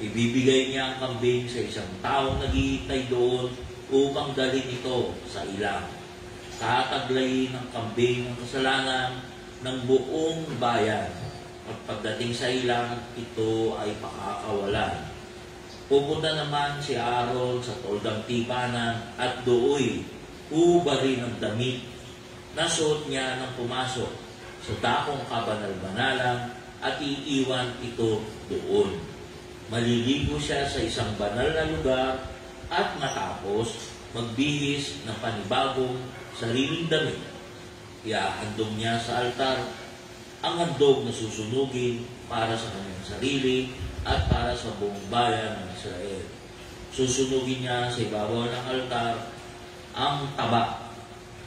Ibibigay niya ang kambing sa isang taong naghihintay doon upang dalhin ito sa ilang. Tataglayin ng kambing ang kasalanan ng buong bayan at pagdating sa ilang, ito ay pakakawalan. Pupunta naman si Aaron sa toldang tipanan at dooy hubarin ang damit na suot niya nang pumasok sa dakong kabanal-banalan at iiwan ito doon. Maliligo siya sa isang banal na lugar at matapos magbihis ng panibagong sariling damit. Iahandog niya sa altar ang handog na susunugin para sa kanyang sarili at para sa buong bayan ng Israel. Susunugin niya sa ibabaw ng altar ang taba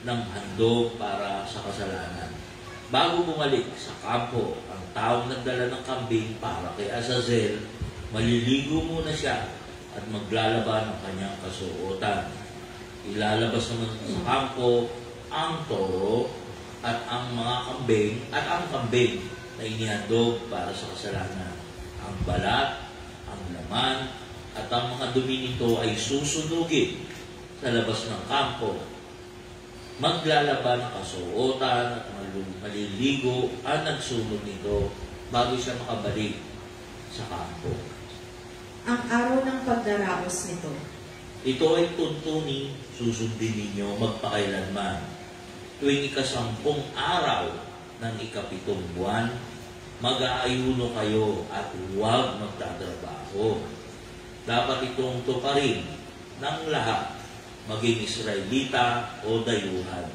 ng handog para sa kasalanan. Bago bumalik sa kampo, ang taong nagdala ng kambing para kay Azazel, maliligo muna siya at maglalaban ng kanyang kasuotan. Ilalabas naman sa kampo ang toro at ang mga kambing at ang kambing na inihandog para sa kasalanan. Ang balat, ang laman, at ang mga dumi nito ay susunugin sa labas ng kampo. Maglalaban ang kasuotan at maliligo ang nagsunod nito bago siya makabalik sa kampo. Ang araw ng pagdaraos nito. Ito ay tuntunin, susundin ninyo magpakailanman. Tuwing 10 araw ng 7 buwan, mag-aayuno kayo at huwag magtatrabaho. Dapat itong tuparin ng lahat, maging Israelita o dayuhan,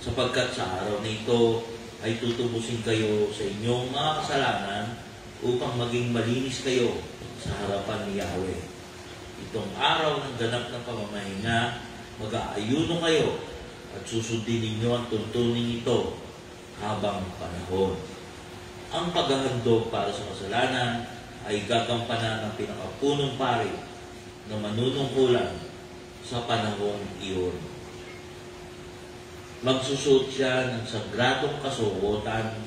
sapagkat sa araw na ito ay tutubusin kayo sa inyong mga kasalanan upang maging malinis kayo sa harapan ni Yahweh. Itong araw ng ganap ng pamamahinga, mag-aayuno kayo at susundin ninyo ang tuntunin ito habang panahon. Ang paghahandog para sa kasalanan ay gagampanan ng pinakapunong pari na manunungkulan sa panahong iyon. Magsusuot siya ng sagradong kasuotan,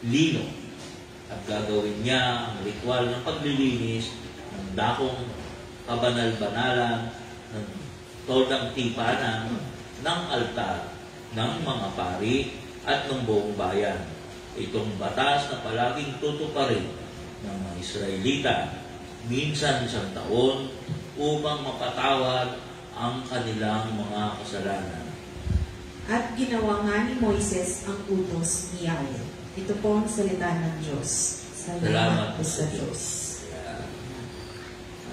lino, at gagawin niya ang ritual ng paglilinis ng dakong kabanal-banalan, ng todang tipanan, ng altar, ng mga pari, at ng buong bayan. Itong batas na palaging tutuparin ng mga Israelita, minsan isang taon, upang mapatawad ang kanilang mga kasalanan. At ginawa nga ni Moises ang utos ni Yahweh. Ito po ang salita ng Diyos. Salamat po sa Diyos.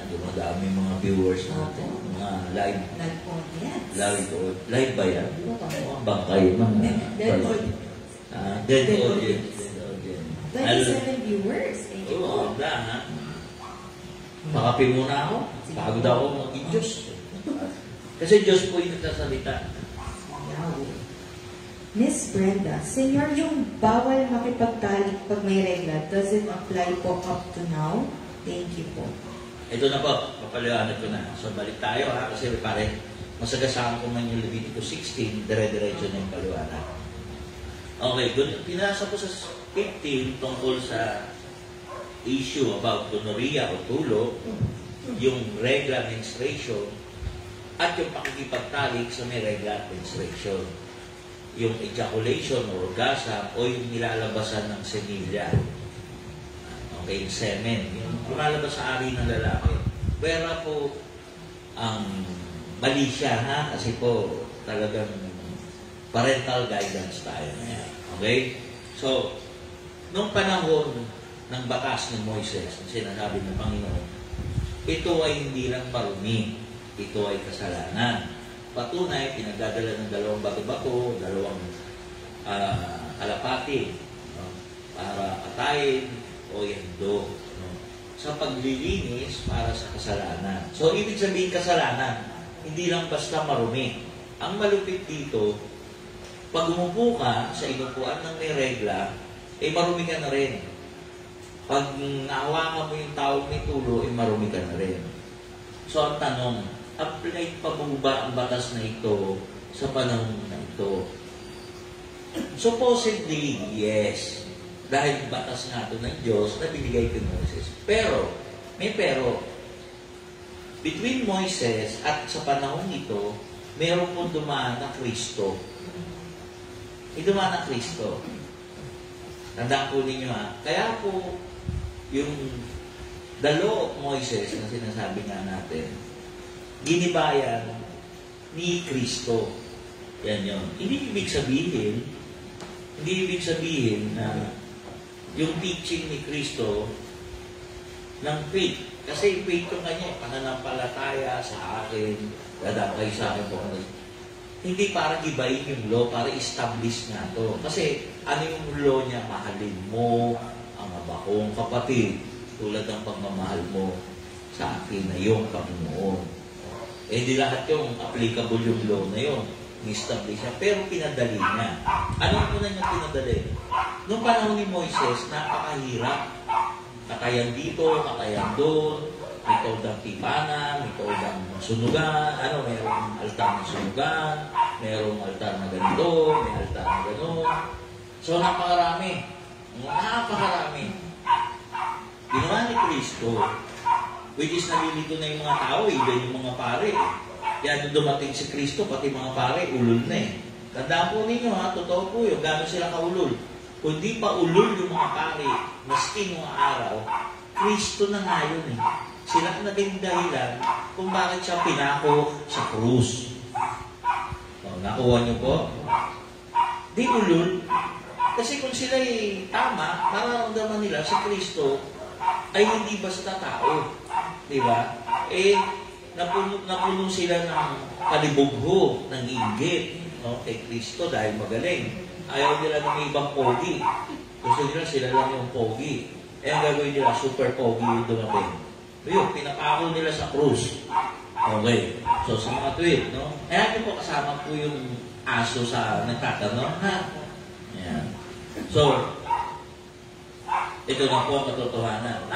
Madami mga viewers natin, mga live. Live ba yan? Bangkay, mga dead audience. 27 viewers. Thank you po. Oo, wala ha. Makapi muna ako. Pagod ako maging Diyos. Kasi Diyos po yung nagsasalita. Miss Brenda, Senyor, yung bawal makipagtalik pag may regla, does it apply po up to now? Thank you po. Ito na po, papaliwanag ko na. So balik tayo ha, kasi pare, masagasaan ko man yung Leviticus 16, dire-diretso na yung paliwanag. Okay, pinasa ko sa 15 tungkol sa issue about gonorrhea o tulo, yung regla menstruation, at yung pakikipagtalik sa may regla menstruation. Yung ejaculation o orgasm o yung nilalabasan ng semilya. Okay, yung semen. Yung lumalabas sa ari ng lalaki. Pwera po ang mali siya ha, kasi po talagang parental guidance tayo na yan. Okay? So, nung panahon ng batas ng Moises, ang sinasabi ng Panginoon, ito ay hindi lang marumi, ito ay kasalanan. Patunay, pinagdadala ng dalawang bato-bato, dalawang kalapati, no? Para patayin o yendo, no? Sa paglilinis para sa kasalanan. So, ibig sabihin kasalanan, hindi lang basta marumi. Ang malupit dito, pag umupo ka sa inupuan ng may regla, marumi ka na rin. Pag nahawakan mo yung taong may tulo, marumi ka na rin. So, ang tanong, apply pa mo ba ang batas na ito sa panahon na ito? Supposedly, yes. Dahil batas nga ito ng Diyos na binigay kay Moises. Pero, may pero. Between Moises at sa panahon ito, meron pong dumaan na Kristo. Dumaan na Kristo. Tandaan po ninyo ha. Kaya po, yung the law of Moises na sinasabi nga natin, ginibayan ni Kristo. Yan yun. Hindi ibig sabihin na yung teaching ni Kristo ng faith. Kasi faith yung kanya, pananampalataya sa akin, dadakay sa akin po. Hindi para gibayin yung law, para establish nga to. Kasi ano yung law niya? Mahalin mo ang abakong kapatid tulad ng pagmamahal mo sa akin na yung Panginoon. Di lahat yung applicable yung law na yun. Ni-establish niya. Pero pinadali niya. Ano muna niya pinadali? Noong panahon ni Moises, napakahirap. Katayan dito, katayan doon. May todang tipanan, may todang sunugan. Mayroong altar ng sunugan. Mayroong altar na ganito, may altar na gano'n. So, napakarami. Napakarami. Ginawa ni Kristo, which is nalilito na yung mga tao, even yung mga pare. Yan, yung dumating si Kristo, pati mga pare, ulul na eh. Tandaan po ninyo ha, totoo po yun, gano'n sila kaulul. Kung di pa ulul yung mga pare, maski mga araw, Kristo na nga yun eh. Sila ang naging dahilan kung bakit siya pinako sa krus. Nakuha niyo po? Di ulul. Kasi kung sila'y tama, mararamdaman nila si Kristo ay hindi basta tao. Diba? Napuno sila ng kalibugho, ng inggit, no? Kay Kristo dahil magaling. Ayaw nila ng ibang pogi. Gusto nila sila lang yung pogi. Ang gagawin nila, super pogi yung dumating. Yun, pinapako nila sa krus. Okay. So, sa mga tweet, no? Ayan po kasama po yung aso sa nagtatanong, ha? Ayan. So, ito na po ang katotohanan.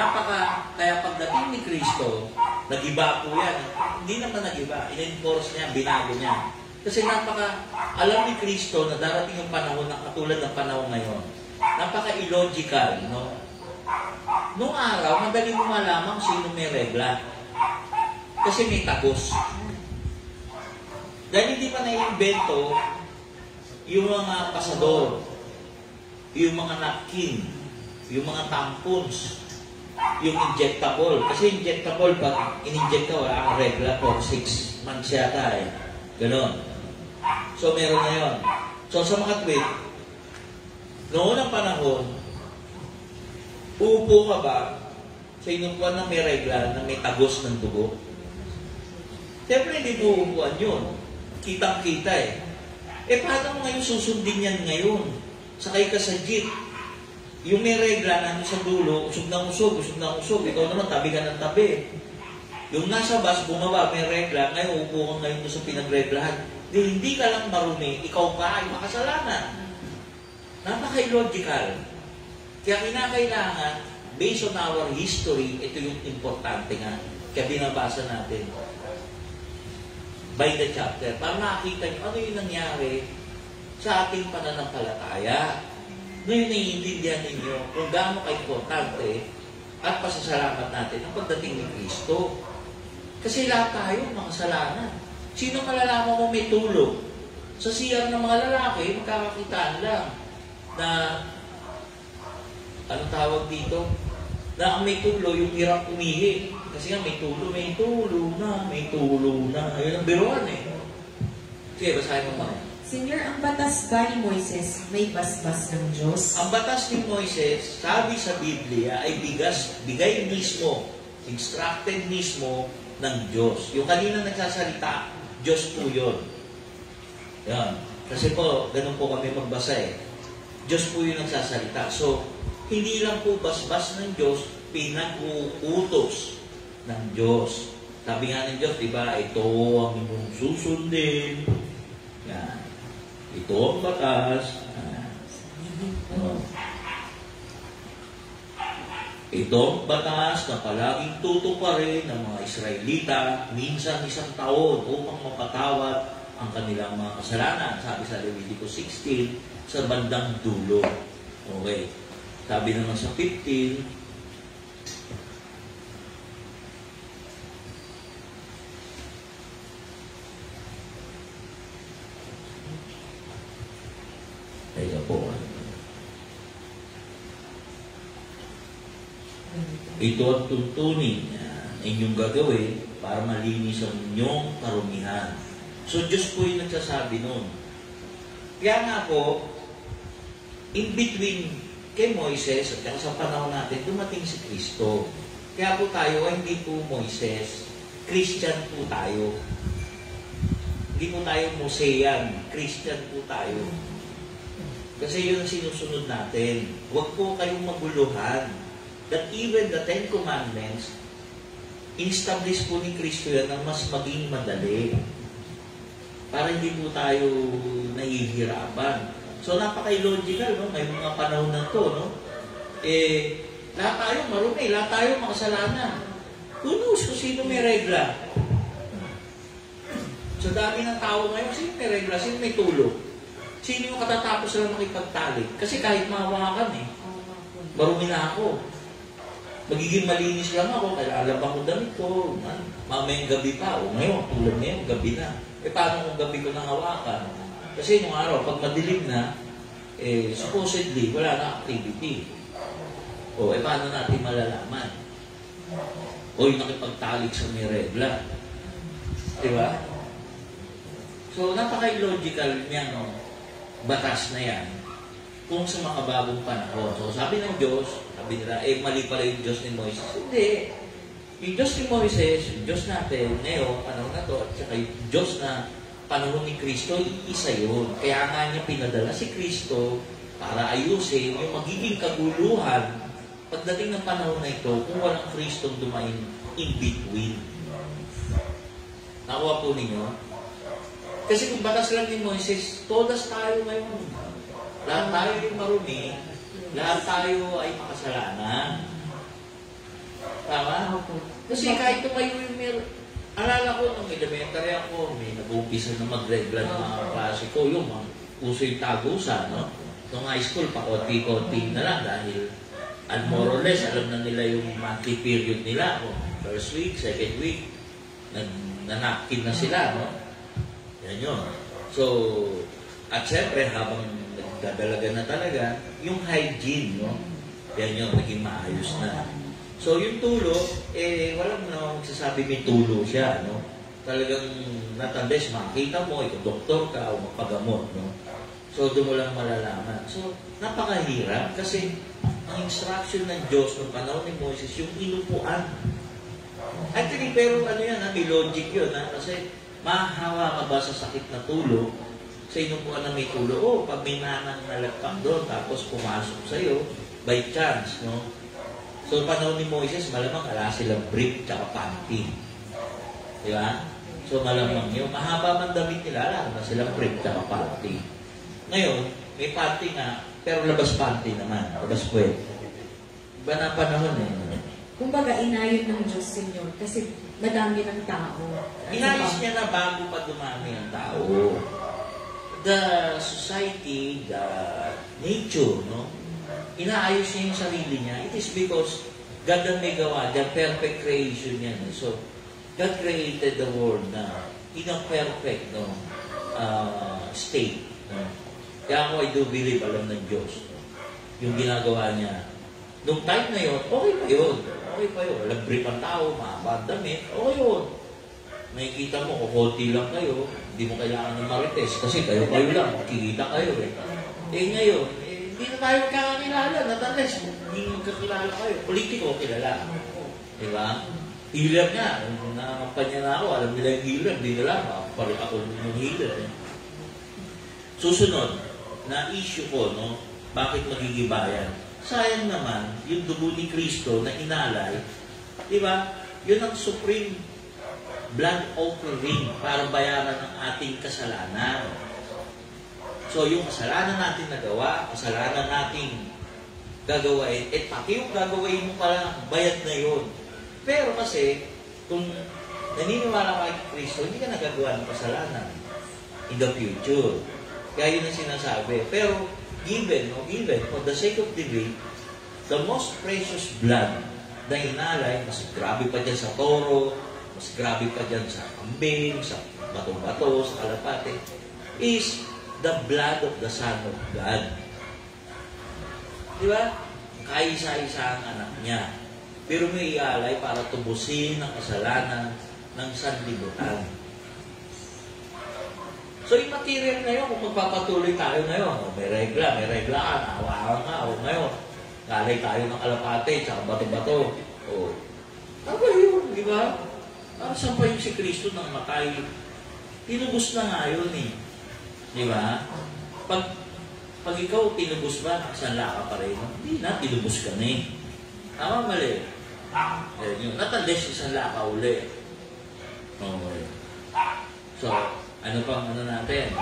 Kaya pagdating ni Kristo, Nag-iba po yan. Hindi naman nag-iba. In-enforce niya, binago niya. Kasi alam ni Kristo na darating yung panahon na katulad ng panahon ngayon. Napaka-illogical, no? Noong araw, madali mo malamang sino may regla. Kasi may tagos. Dahil hindi pa na-invento yung mga pasador, yung mga napkin, yung mga tampons, yung injectable. Kasi injectable, pag in-inject ka, wala kang regla for 6 months yata eh. Ganon. So, meron na yun. So, sa mga tweet, noon ang panahon, uupo ka ba sa inupuan na may regla na may tagos ng dugo? Siyempre, hindi mo uupuan yun. Kitang-kita eh. Paano mo ngayon susundin yan ngayon? Sakay ka sa jeep. Yung may regla na sa dulo, usog na usog, usog na usog. Ikaw naman, tabi ka ng tabi. Yung nasa bus, bumaba, may regla. Ngayon, uupo ka ngayon sa pinagreglahan. Hindi ka lang marumi, ikaw pa ay makasalanan. Napaka-illogical. Kaya kinakailangan, based on our history, ito yung importante nga. Kaya binabasa natin by the chapter, para makita nyo ano yung nangyari sa ating pananampalataya. Ngayon naiintindihan ninyo kung gaano ka-importante at pasasalamat natin ang pagdating ni Kristo. Kasi lahat tayo makasalanan. Sino malalaman mo may tulog? Sa siyang ng mga lalaki, magkakakitaan lang na, anong tawag dito? Na ang may tulo, yung hirap umihi. Kasi nga may tulo na. Ayun ang biruan eh. Sige, basahin mo mga. Senior, ang batas ba ni Moises may basbas ng Diyos? Ang batas ni Moises, sabi sa Biblia, ay bigay mismo, instructed mismo ng Diyos. Yung kanina nagsasalita, Diyos po yun. Yan. Kasi po, ganun po kami magbasa eh. Diyos po yung nagsasalita. So, hindi lang po basbas ng Diyos, pinag-uutos ng Diyos. Sabi nga ng Diyos, diba, ito ang inyong susundin. Yan. Ito ang batas. Ito ang batas na palaging tutuparin ng mga Israelita minsan 1 taon upang mapatawad ang kanilang mga kasalanan. Sabi sa Leviticus 16, sa bandang dulo. Okay. Sabi naman sa 15, ito po. Ito ang tuntunin na inyong gagawin para malinis ang inyong karumihan. So, Diyos po yung nagsasabi nun. Kaya nga po, in between kay Moises at sa panahon natin, dumating si Kristo. Kaya po tayo ay hindi po Moises. Christian po tayo. Hindi po tayo Mosean. Christian po tayo. Kasi yun ang sinusunod natin. Huwag po kayong maguluhan. That even the 10 Commandments, in-establish po ni Kristo yan na mas maging madali. Para hindi po tayo nahihirapan. So, napaka-illogical, no? May mga panahon na to, no? Lahat tayo marumi, lahat tayo makasalanan. Who knows kung sino may regla? Sa dami ng tao ngayon, sino may regla? Sino may tulog? Sino yung katatapos lang makipagtalik? Kasi kahit mahawakan eh, marumi na ako. Magiging malinis lang ako, kailalabang ko damit ko. Mamayang gabi pa. O ngayon, tulad ngayon, gabi na. Paano kung gabi ko nang hawakan? Kasi nung araw, pag madilim na, supposedly, wala na activity. O, paano natin malalaman? O, yung nakipagtalik sa may regla. Diba? So, napaka-illogical niyang batas na yan kung sa makabagong panahon. So, sabi ng Diyos, sabi nila, mali pala yung Diyos ni Moises. Hindi. Yung Diyos ni Moises, yung Diyos natin, ngayon, panahon na to, at saka yung Diyos na panahon ni Kristo, isa yun. Kaya nga niya pinadala si Kristo para ayusin yung magiging kaguluhan pagdating ng panahon na ito kung walang Kristong dumain in between. Nakuha po ninyo? Kasi kung batas lang ni Moises, todas tayo ngayon. Lahat tayo yung marumi, lahat tayo ay makasalanan. Tama? Kasi kahit tumayo yung alala ko, nung elementary ako, may nag-umpisa na mag-regla ng mga klase ko, yung mga uso yung tagusa, no? Nung high school, pakonti-konti na lang dahil more or less, alam na nila yung monthly period nila. First week, second week, nanapkin na sila, no? Yan yun. So, at syempre, habang nagdadalaga na talaga, yung hygiene, no? Yan yun, naging maayos na. So, yung tulo, walang magsasabi may tulo siya, no? Talagang natandes, makita mo, ikaw doktor ka o magpagamot, no? So, doon mo lang malalaman. So, napakahirap kasi ang instruction ng Diyos noong panahon ni Moses, yung inupuan. Actually, pero ano yan, may logic yun, ha? Kasi mahahawa ka ba sa sakit na tulo, sa inupuan na may tulo, pag may nanang nalagpak doon, tapos pumasok sa'yo, by chance, no? So, panahon ni Moses, malamang ala silang brief tsaka panty. Di ba? So, malamang yun. Mahaba man damit nila, ala na silang brief tsaka panty. Ngayon, may panty nga, pero labas panty naman, labas puwet. Iba na panahon eh. Kumbaga, inayon ng Diyos, Senyor, kasi madami ng tao. Inayos niya na bago pa dumami ang tao. The society, the nature, no? Inaayos niya yung sarili niya. It is because God ang may gawa dyan, perfect creation yan. So, God created the world na in a perfect state. No? Kaya ako, I do believe, alam ng Diyos. No? Yung ginagawa niya. Nung time na yun, okay pa yun. Okay pa yun. Walang brief ang tao, mahaba ang damit, okay yun. Nakikita mo, kukunti lang kayo, hindi mo kailangan ng marites kasi kayo lang, makikita kayo eh. Ngayon, hindi na tayo kakakilala, natales, hindi magkakilala kayo. Politiko, kilala. Diba? Healer nga, nakampanya na ako, alam nila yung healer, hindi nila, palit ako yung healer. Susunod, na issue ko, no, bakit magigibayan? Sayang naman, yung dugo ni Kristo na inalay, di ba? Yun ang supreme blood offering para bayaran ng ating kasalanan. So, yung kasalanan natin nagawa, kasalanan natin gagawain, pati yung gagawain mo pala, bayad na yun. Pero kasi, kung naniniwala ka kay Kristo, hindi ka nagagawa ng kasalanan in the future. Kaya yun ang sinasabi. Pero, given, for the sake of debate, the most precious blood na inalay, mas grabe pa dyan sa toro, mas grabe pa dyan sa kambing, sa bato-bato, sa kalapate, is the blood of the Son of God. Di ba? Kaisa-isa ang anak niya. Pero may ialay para tubusin ang kasalanan ng sanlibutan. So, yung material na yun, kung magpapatuloy tayo ngayon, may regla ka, naawakan nga, o ngayon, nalay tayo ng kalapate, tsaka bato-bato. O, ano yun, di ba? Saan pa yung si Kristo nang matay? Tinubos na nga yun eh. Di ba? Pag ikaw tinubos ba, nakasanla ka pa rin? Hindi na, tinubos ka na eh. Tama, mali. Yun, natandes isang laka uli. Okay. So, ano pang natin?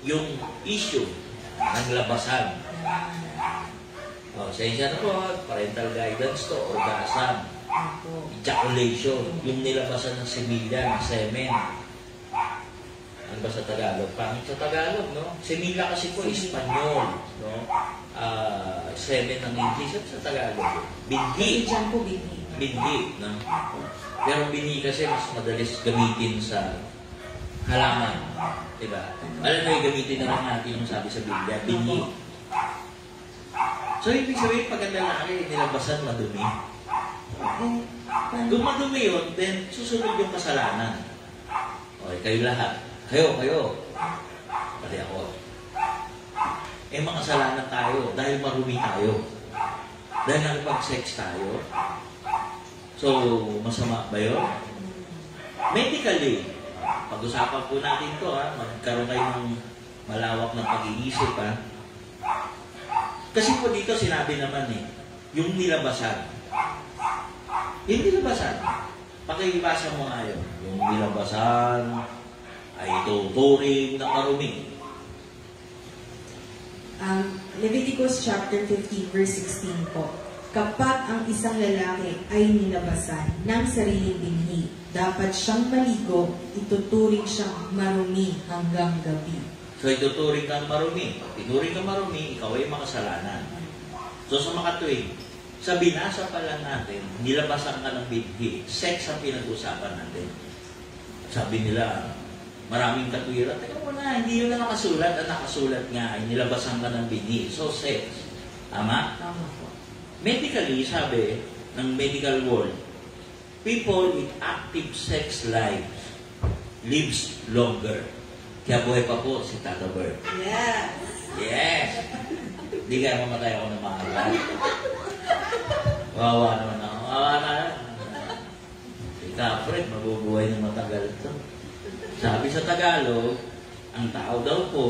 Yung issue ng labasan. Sensya na po, parental guidance to, orgasm, ejaculation, yung nilabasan ng semilya, ng semen. Ano ba sa Tagalog? Pangit sa Tagalog, no? Semilya kasi po, Espanyol, no? Semen ng English at sa Tagalog. Binhi. Binhi, no? Pero binhi kasi mas madalis gamitin sa halaman. Diba? Alam mo yung gamitin naman natin yung sabi sa Biblia, binhi. So, ibig sabihin, pag ang lalaki, nilabasan madumi. Kung madumi yun, then susunod yung kasalanan. Okay, kayo lahat. Kayo. Pati ako. Makasalanan tayo dahil marumi tayo. Dahil nakipag-sex tayo. So, masama ba yun? Medically, pag-usapan po natin to, magkaroon kayo ng malawak ng pag-iisip, Kasi po dito sinabi naman yung nilabasan. Yung nilabasan, pakibasa mo nga yun. Yung nilabasan ay tuturing na marumi. Leviticus chapter 15 verse 16 po. Kapag ang isang lalaki ay nilabasan ng sariling binhi, dapat siyang maligo, ituturing siyang marumi hanggang gabi. So, ituturing kang marumi. Pag ituring kang marumi, ikaw ay makasalanan. So, sa makatuwing, sa binasa pa lang natin, nilabasan ka ng binhi. Sex ang pinag-usapan natin. Sabi nila, maraming katwiran. Teka muna, hindi yun na nakasulat. Ang nakasulat nga ay nilabasan ka ng binhi. So, sex. Tama? Tama po. Medically, sabi ng medical world, people with active sex lives longer. Kaya buhay pa po si Tata Bert. Yes! Yes! Hindi kaya mamatay ako ng maaga. Wawa naman ako. Wawa na. Si Kapred, mabubuhay ng matagal ito. Sabi sa Tagalog, ang tao daw po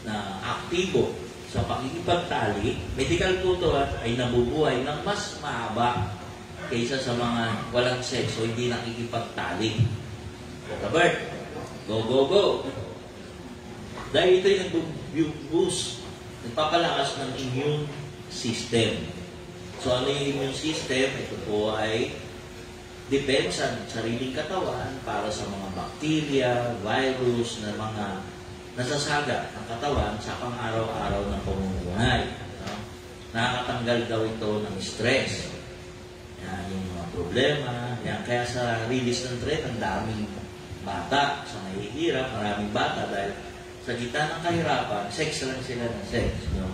na aktibo sa pakikipagtali, medical po ito ay nabubuhay ng mas mahaba kaysa sa mga walang sekso, hindi nakikipagtali. Tata Bert, go, go, go! Dahil ito ay nag-boost, nagpapalakas ng immune system. So ano yung immune system? Ito po ay depensa ng sariling katawan para sa mga bakterya, virus, na mga nasasaga ng katawan sa pang-araw-araw ng pamumuhay. No? Nakakatanggal daw ito ng stress. Yan, yung mga problema. Yan, kaya sa release ng trend, ang daming bata sa mahihirap, maraming bata dahil sa gitna ng kahirapan, sex lang sila ng sex. No?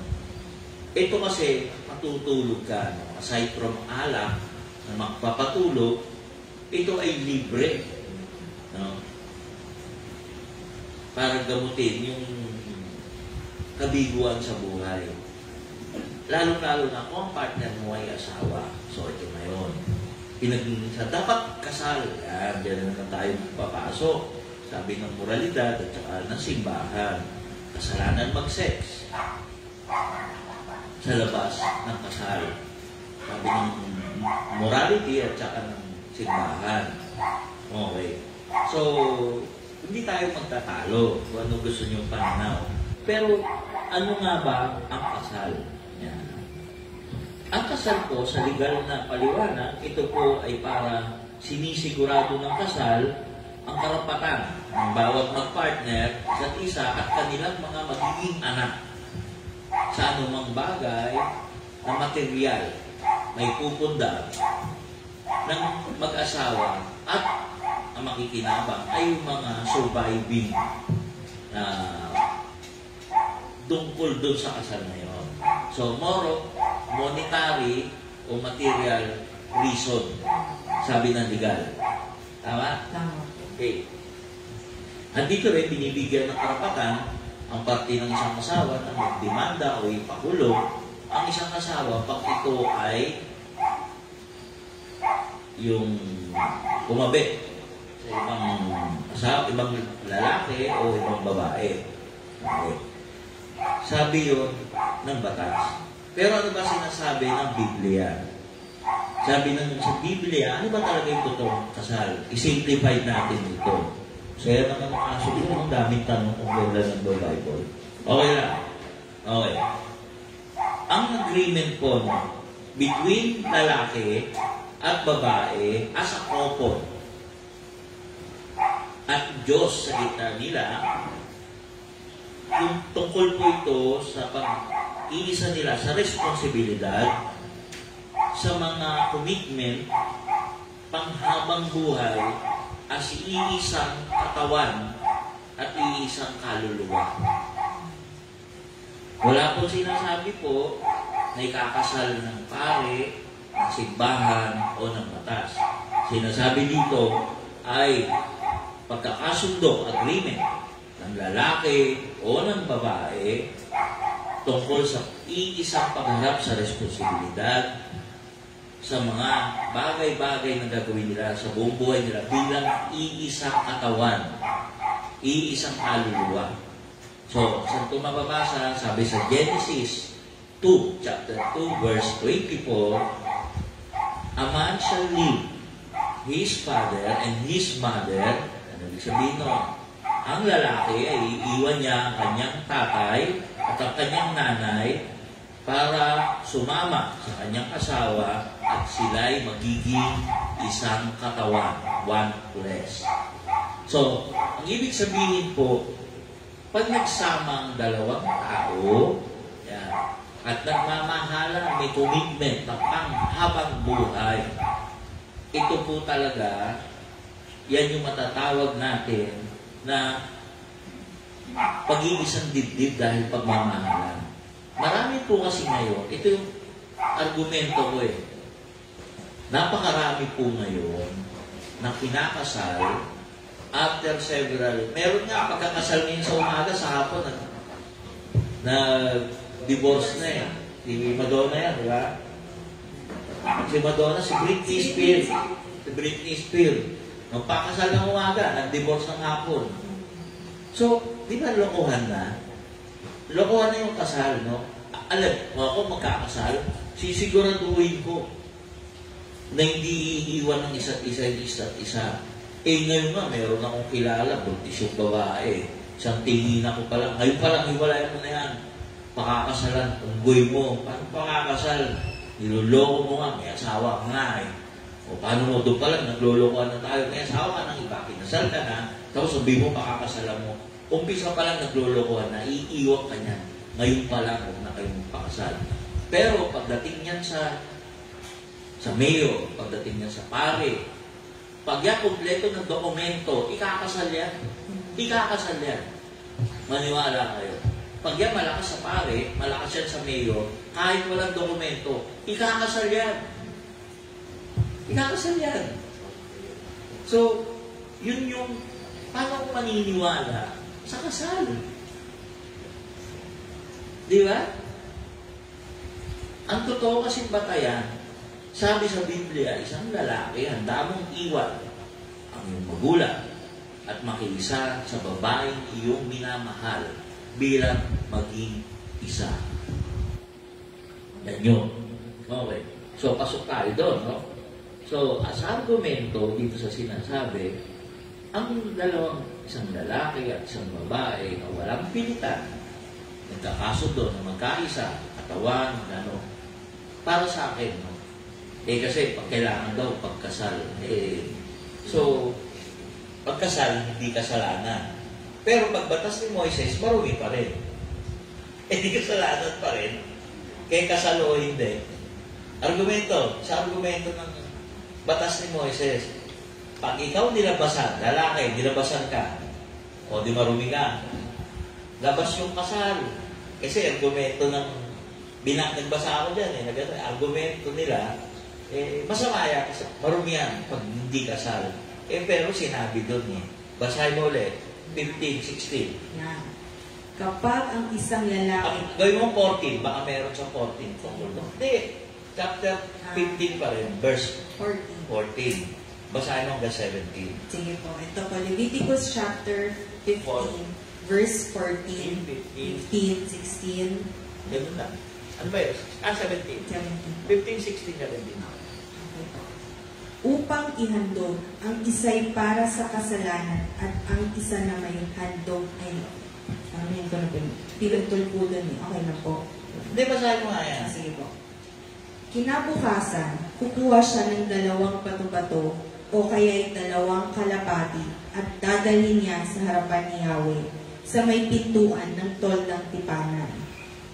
Ito kasi, matutulog ka. No? Aside from alak na magpapatulog, ito ay libre. No? Para gamutin yung kabiguan sa buhay. Lalo-lalo na kung ang partner mo ay asawa. So, ito na yun. Dapat kasal. Yan, dyan naman tayo papasok. Sabi ng moralidad at saka ng simbahan. Kasalanan mag-sex. Sa labas ng kasal. Sabi ng morality at saka ng simbahan. Okay. So, hindi tayo magtatalo kung ano gusto niyong pananaw. Pero, ano nga ba ang kasal? Yan. Ang kasal po, sa legal na paliwanag, ito po ay para sinisigurado ng kasal ang karapatan ng bawat mag-partner sa isa at kanilang mga magiging anak sa anumang bagay na material may pupunda ng mag-asawa at ang makikinabang ay yung mga surviving na tungkol doon sa kasal na yun. So, monetary o material reason, sabi ng legal. Tama? Tama. Okay. At dito rin, binibigyan ng karapatan ang parte ng isang asawa na magdemanda o ipakulong ang isang asawa pag ito ay yung umabi sa ibang asawa, ibang lalaki o ibang babae. Okay. Sabi yun ng batas. Pero ano ba sinasabi ng Biblia? Sabi ng sa Biblia, ano ba talaga yung totoong kasal? I-simplify natin ito. So yan naman ang aso dito, ang daming tanong kung ganda ng Bible. Okay lang. Okay. Ang agreement po between lalaki at babae as a couple at Diyos sa gitna nila, yung tungkol po ito sa pag-iisa nila sa responsibilidad sa mga commitment panghabang buhay as iisang katawan at iisang kaluluwa. Wala po sinasabi po na ikakasal ng pare, ng simbahan o ng batas. Sinasabi dito ay pagkakasundo, agreement ng lalaki o ng babae tungkol sa iisang pagharap sa responsibilidad sa mga bagay-bagay na gagawin nila sa buong buhay nila bilang iisang katawan, iisang kaluluwa. So, saan ito mababasa? Sabi sa Genesis 2, chapter 2, verse 24, a man shall leave his father and his mother. Ano ibig sabihin nun? Ang lalaki ay iiwan niya ang kanyang tatay at ang kanyang nanay para sumama sa kanyang asawa at sila'y magiging isang katawan, one flesh. So, ang ibig sabihin po, pag nagsama ang dalawang tao, yan, at nagmamahalan, may commitment na panghabang buhay, ito po talaga, yan yung matatawag natin na pag-iisang dibdib dahil pagmamahalan. Marami po kasi ngayon, ito yung argumento ko eh. Napakarami po ngayon na kinakasal after several, meron nga pagkakasal ngayon sa umaga, sa hapon, na divorce na eh. Si Madonna yan, di ba? Si Madonna, si Britney Spears. Si Britney Spears. Nung pakasal ng umaga, nag-divorce ng hapon. So, di ba lokohan na? Lokohan na yung kasal, no? Alam mo, ako magkakasal, sisiguraduhin ko na hindi iiwan ng isa't isa. Eh, ngayon nga, meron akong kilala, buntis yung babae. Isang tingin ako pa lang. Ngayon pa lang, hiwalayan mo na yan. Pakakasalan, unggoy mo. Paano pakakasal? Niloloko mo nga, may asawa ka nga eh. O paano mo doon pa lang, naglolokohan na tayo. May asawa ka nang iba, kinasal ka na, tapos sabi mo, pakakasalan mo. Umpisa pa lang naglolokohan na, iiwak ka niyan. Ngayon pa lang, huwag na kayong pakasal. Pero pagdating niyan sa mayor, pagdating niyan sa pare, pag yan kompleto ng dokumento, ikakasal yan. Ikakasal yan. Maniwala kayo. Pag yan malakas sa pare, malakas yan sa mayor, kahit walang dokumento, ikakasal yan. Ikakasal yan. So, yun yung paano ko maniniwala sa kasal. Di ba? Ang totoo kasing batayan, sabi sa Biblia, isang lalaki, handa mong iwan ang iyong magulang at makiisa sa babaeng iyong minamahal bilang maging isa. Yan yun. Okay. So, pasok tayo doon, no? So, as argumento dito sa sinasabi, ang isang lalaki at isang babae na walang pilitan, nagkakasundo na magkaisa, katawan, ano, para sa akin, no? Kasi pag kailangan daw pagkasal. So, pagkasal, hindi kasalanan. Pero pagbatas ni Moises, marumi pa rin. Hindi kasalanan pa rin. Kaya kasal o hindi. Argumento, sa argumento ng batas ni Moises, pag ikaw nilabasan, lalaki, nilabasan ka, o di marumi ka, labas yung kasal. Kasi argumento ng nagbasa ako dyan, argumento nila, masama yan, marumi yan pag hindi kasal. Pero sinabi doon basahin mo ulit, 15, 16. Yan. Kapag ang isang lalaki... Gawin mo 14, baka meron sa 14. Hindi, chapter 15 pa rin, verse 14. Basahin mo hanggang 17. Sige po, ito po, Leviticus chapter 15, verse 14, 15, 16. Ganun lang. Ano ba yun? 17. 15, 16, 17. Upang ihandog, ang isa'y para sa kasalanan at ang isa na may handog ay yan ko na po. Pinagtulpulan Okay na po. Hindi, basahin mo nga yan. Sige po. Kinabukasan, kukuha siya ng 2 bato-bato o kaya'y 2 kalapati at dadalhin niya sa harapan ni Yahweh sa may pintuan ng tol ng tipanan.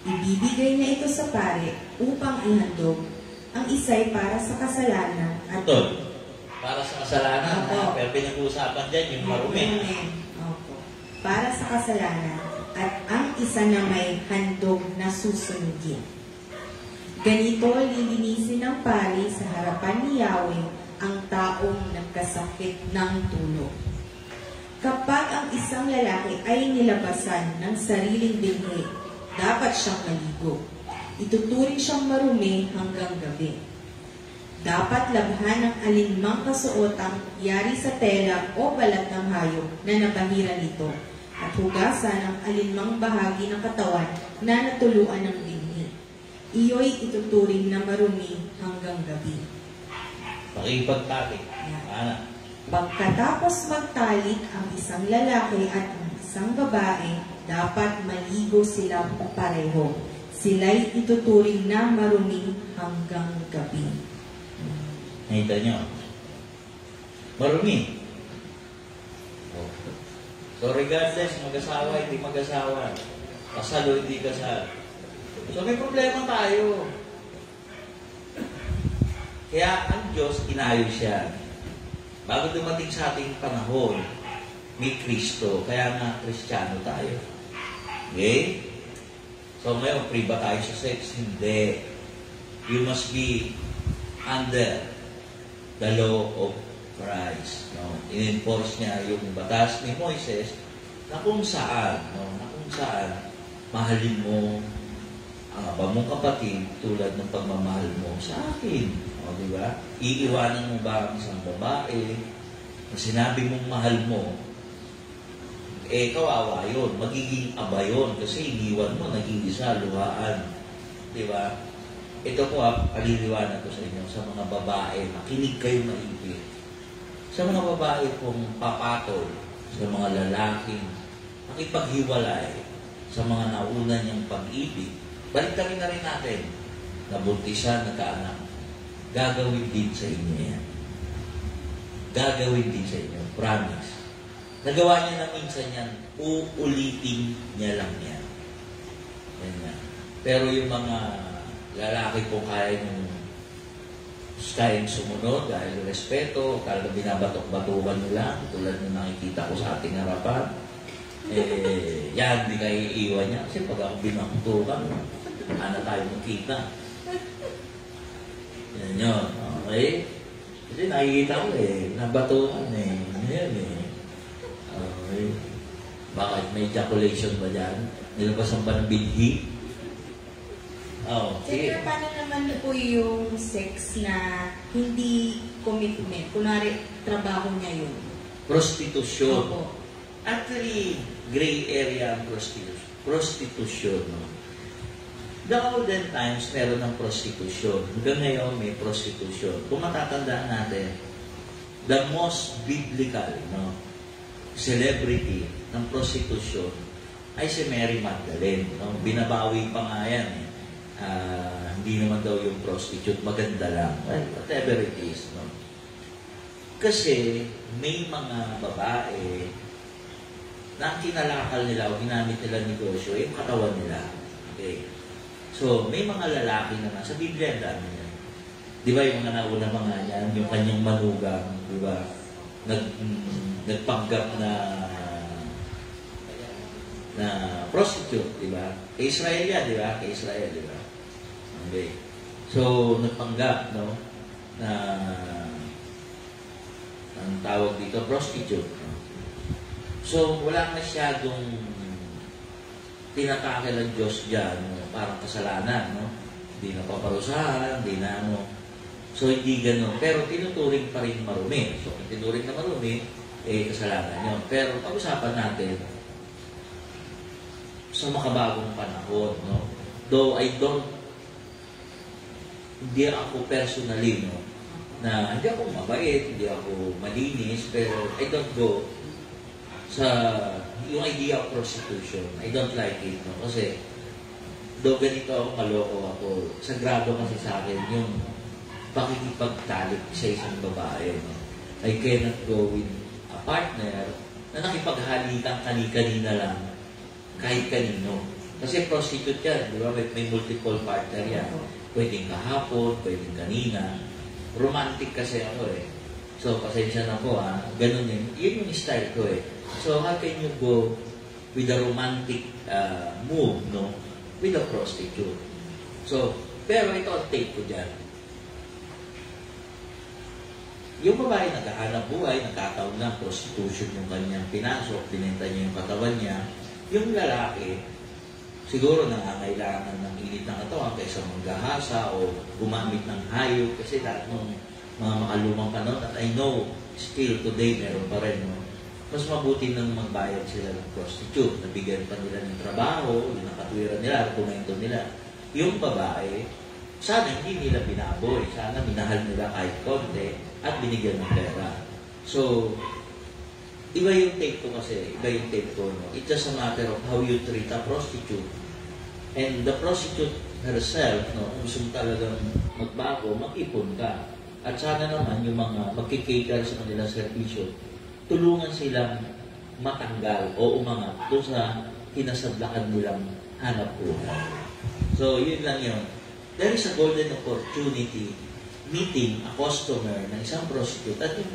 Ibibigay niya ito sa pare upang ihandog. Ang isa'y para sa kasalanan at... Tol, para sa kasalanan. Opo. Pero pinag-uusapan dyan yung marumi. Opo. Para sa kasalanan at ang isa na may handog na susunugin. Ganito lilinisin ng pari sa harapan ni Yahweh ang taong nagkasakit ng tulog. Kapag ang isang lalaki ay nilabasan ng sariling binhi, dapat siyang maligo. Ituturing siyang marumi hanggang gabi. Dapat labhan ng alinmang kasuotang yari sa tela o balat ng hayop na nabahira nito at hugasan ang alinmang bahagi ng katawan na natuluan ng binhi. Iyo'y ituturing na marumi hanggang gabi. Pakipagtalik. Ana. Pagkatapos magtalik ang isang lalaki at ang isang babae, dapat maligo sila pareho. sila'y ituturing na marumi hanggang gabi. Nakita nyo? Marumi. So regardless, mag-asawa, hindi mag-asawa. Kasal o hindi kasal. So may problema tayo. Kaya ang Diyos, inayos siya. Bago dumating sa ating panahon, may Kristo. Kaya nga, Kristiyano tayo. Okay? So ngayon, free ba tayo sa sex? Hindi. You must be under the law of Christ. No? In-enforce niya yung batas ni Moises na kung saan, mahalin mo ang aba mong kapatid tulad ng pagmamahal mo sa akin. O, di ba? Iiwanan mo ba ang isang babae na sinabi mong mahal mo, kawawa yun. Magiging aba yun kasi iniwan mo, naging isa, luhaan. Di ba? Ito po, paliliwanag ko sa inyo, sa mga babae, makinig kayo maigi. Sa mga babae pong papatol, sa mga lalaking makipaghiwalay, sa mga nauna niyang pag-ibig, baliktarin na rin natin, nabuntisan, nagkaanak. Gagawin din sa inyo yan. Gagawin din sa inyo. Promise. Nagawa niya na minsan yan, uulitin niya lang yan. Yan yan. Pero yung mga lalaki po kaya kayang sumunod dahil respeto, talaga binabatok-batukan nila, tulad na nakikita ko sa ating harapan, yan, hindi kayo iiwan niya. Kasi pag ako binaktukan, ano tayo makita? Yan yun. Okay? Kasi nakikita ko nabatukan Yan Okay. Bakit? May ejaculation ba dyan? Nilabasan ba ng binhi? Sige. Sir, paano naman po yung sex na hindi commitment? Kunwari, trabaho niya yun. Prostitution. Opo. Actually, gray area ang prostitution. No? The olden times, meron ng prostitution. Hanggang ngayon, may prostitution. Kung matatandaan natin, the most biblical celebrity ng prostitution ay si Mary Magdalene. No? Binabawi pa nga yan. Hindi naman daw yung prostitute, maganda lang. Well, whatever it is. No? Kasi may mga babae na ang kinalakal nila o ginamit nila negosyo, yung katawan nila. Okay. So, may mga lalaki naman. Sa Biblia, ang dami yan. Di ba yung mga nauna mga yan, yung kanyang manugang, di ba? Nagpanggap na prostitute, di ba? Kay Israel yan, di ba? Kay Israel, di ba? Okay. So, nagpanggap, no? Na ang tawag dito, prostitute. No? So, wala masyadong tinatake ng Diyos dyan, no? Parang kasalanan, no? Hindi na paparusahan, hindi na ano. So, hindi gano'n. Pero tinuturing pa rin marumi. So, kung tinuring na marumi, kasalanan yun. Pero pag-usapan natin sa makabagong panahon, no? Though hindi ako personally, no? Na hindi ako mabait, hindi ako malinis, pero I don't go sa yung idea of prostitution. I don't like it, no? Kasi though ganito ako, maloko ako, sagrado kasi sa akin yung pakikipagtalik sa isang babae, no? I cannot go with a partner na nakipaghalikan kani-kanina lang kahit kanino. Kasi prostitute yan, di ba? May multiple partner yan. Pwedeng kahapon, pwedeng kanina. Romantic kasi ako So, pasensya na po ganun yun. Yun yung style ko So, how can you go with a romantic move, no? With a prostitute. So, pero ito ang take ko dyan. Yung babae naghahanap buhay, nagkataon na prostitution yung kanyang pinasok, binenta niya yung katawan niya. Yung lalaki, siguro nangangailangan ng init ng katawan kaysa maghahasa o gumamit ng hayop kasi lahat ng mga makalumang panahon at I know still today meron pa rin. No? Mas mabuti nang magbayad sila ng prostitute. Nabigyan pa nila ng trabaho, yung nakatwiran nila, argumento nila. Yung babae, sana hindi nila binaboy. Sana minahal nila kahit konti at binigyan ng pera. So, iba yung take ko kasi. Iba yung take ko. No? It's just a matter of how you treat a prostitute. And the prostitute herself, no, kung gusto mo talagang magbago, mag-ipon ka. At sana naman yung mga magkikater sa kanilang servisyo, tulungan silang matanggal o umangat doon sa kinasadlakan nilang hanap buhay. So, yun lang yun. There is a golden opportunity meeting a customer ng isang prostitute at yung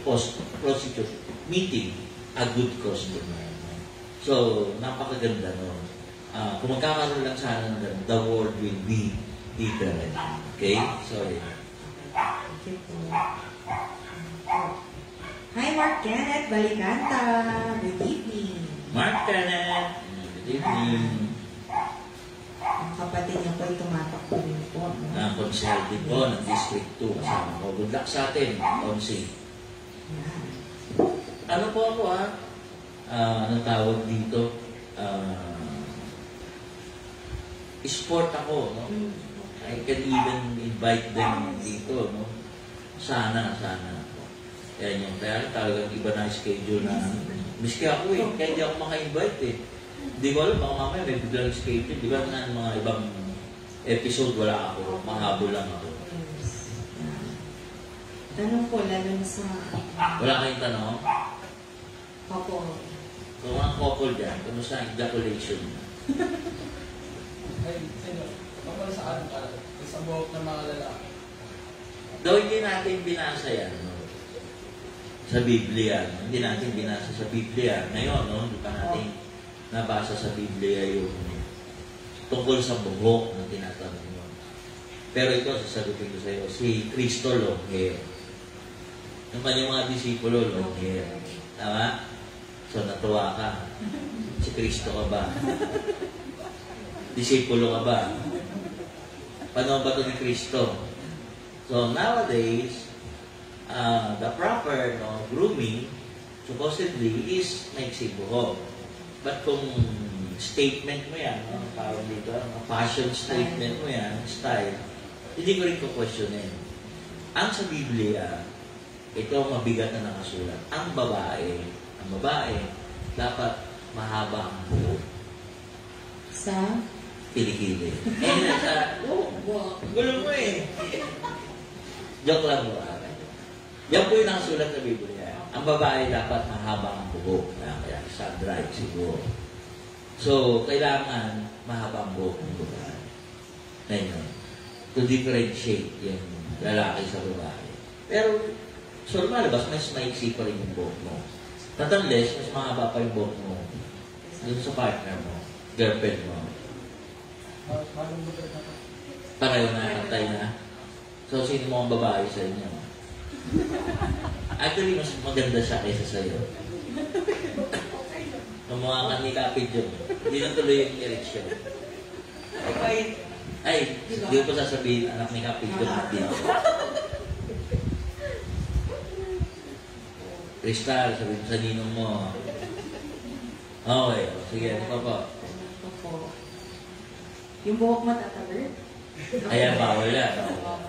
prostitute meeting a good customer. So, napakaganda nun. Kung magkakaroon lang sana ng ganun, the world will be different. Okay? Sorry. Thank you po. Hi, Mark Kenneth Balikanta. Good evening. Mark Kenneth. Good evening. Ang kapatid niya po ay tumatakbo rin po. No? Konsel din po ng District 2 kasama ko. Good luck sa atin, Onsi. Yan. Ano po ako anong tawag dito? Sport ako, no? I can even invite them dito, no? Sana. Yan yung kaya talagang iba na schedule na miski ako kaya hindi ako maka-invite Hindi ko alam, baka mamaya may biglang schedule. Di ba na mga ibang episode wala ako, mahabol lang ako. Tanong po, lalo na sa Wala kayong tanong? couple. Kung mga couple dyan, kumusta ang ejaculation? Ay, sino? Kapag sa ano para? Sa buhok ng mga lalaki. Though hindi natin binasa yan, no? Sa Biblia. No? Hindi natin binasa sa Biblia. Ngayon, no? Hindi pa natin nabasa sa Biblia yung tungkol sa buhok na tinatanong mo. Pero ito, sasagutin ko sa iyo, si Kristo long hair. Yung kanyang mga disipulo long hair. Tama? So, natuwa ka. Si Kristo ka ba? Disipulo ka ba? Paano ba ito ni Kristo? So, nowadays, the proper grooming, supposedly, is maiksi buhok. But kung statement mo yan, parang dito, fashion statement mo yan, style, hindi ko rin ko-questionin. Ang sa Biblia, ito mabigat na nakasulat. Ang babae, dapat mahaba ang buhok. Sa? Kilikili. Gulo mo Joke lang mo. Yan po yung nakasulat sa Biblia. Ang babae dapat mahaba ang buhok. Kaya sa dry siguro. So, kailangan mahaba ang buhok ng babae. Ngayon, to differentiate yung lalaki sa babae. Pero, so lumalabas, mas maiksi pa rin yung buhok mo. Not unless, mas mahaba pa yung buhok mo dun sa partner mo, girlfriend mo. Pareho na, atay na. So, sino mo ang babae sa inyo? Actually, mas maganda siya kaysa sa'yo. Kumuha ka ni Kapit yun. Hindi na tuloy yung erection. Ay, hindi ko sasabihin, anak ni Kapit yun natin. Crystal, sabihin sa ninong mo. Okay, sige, ano pa po? Ito po. Yung buhok matatagal? Ayan, bawal yan.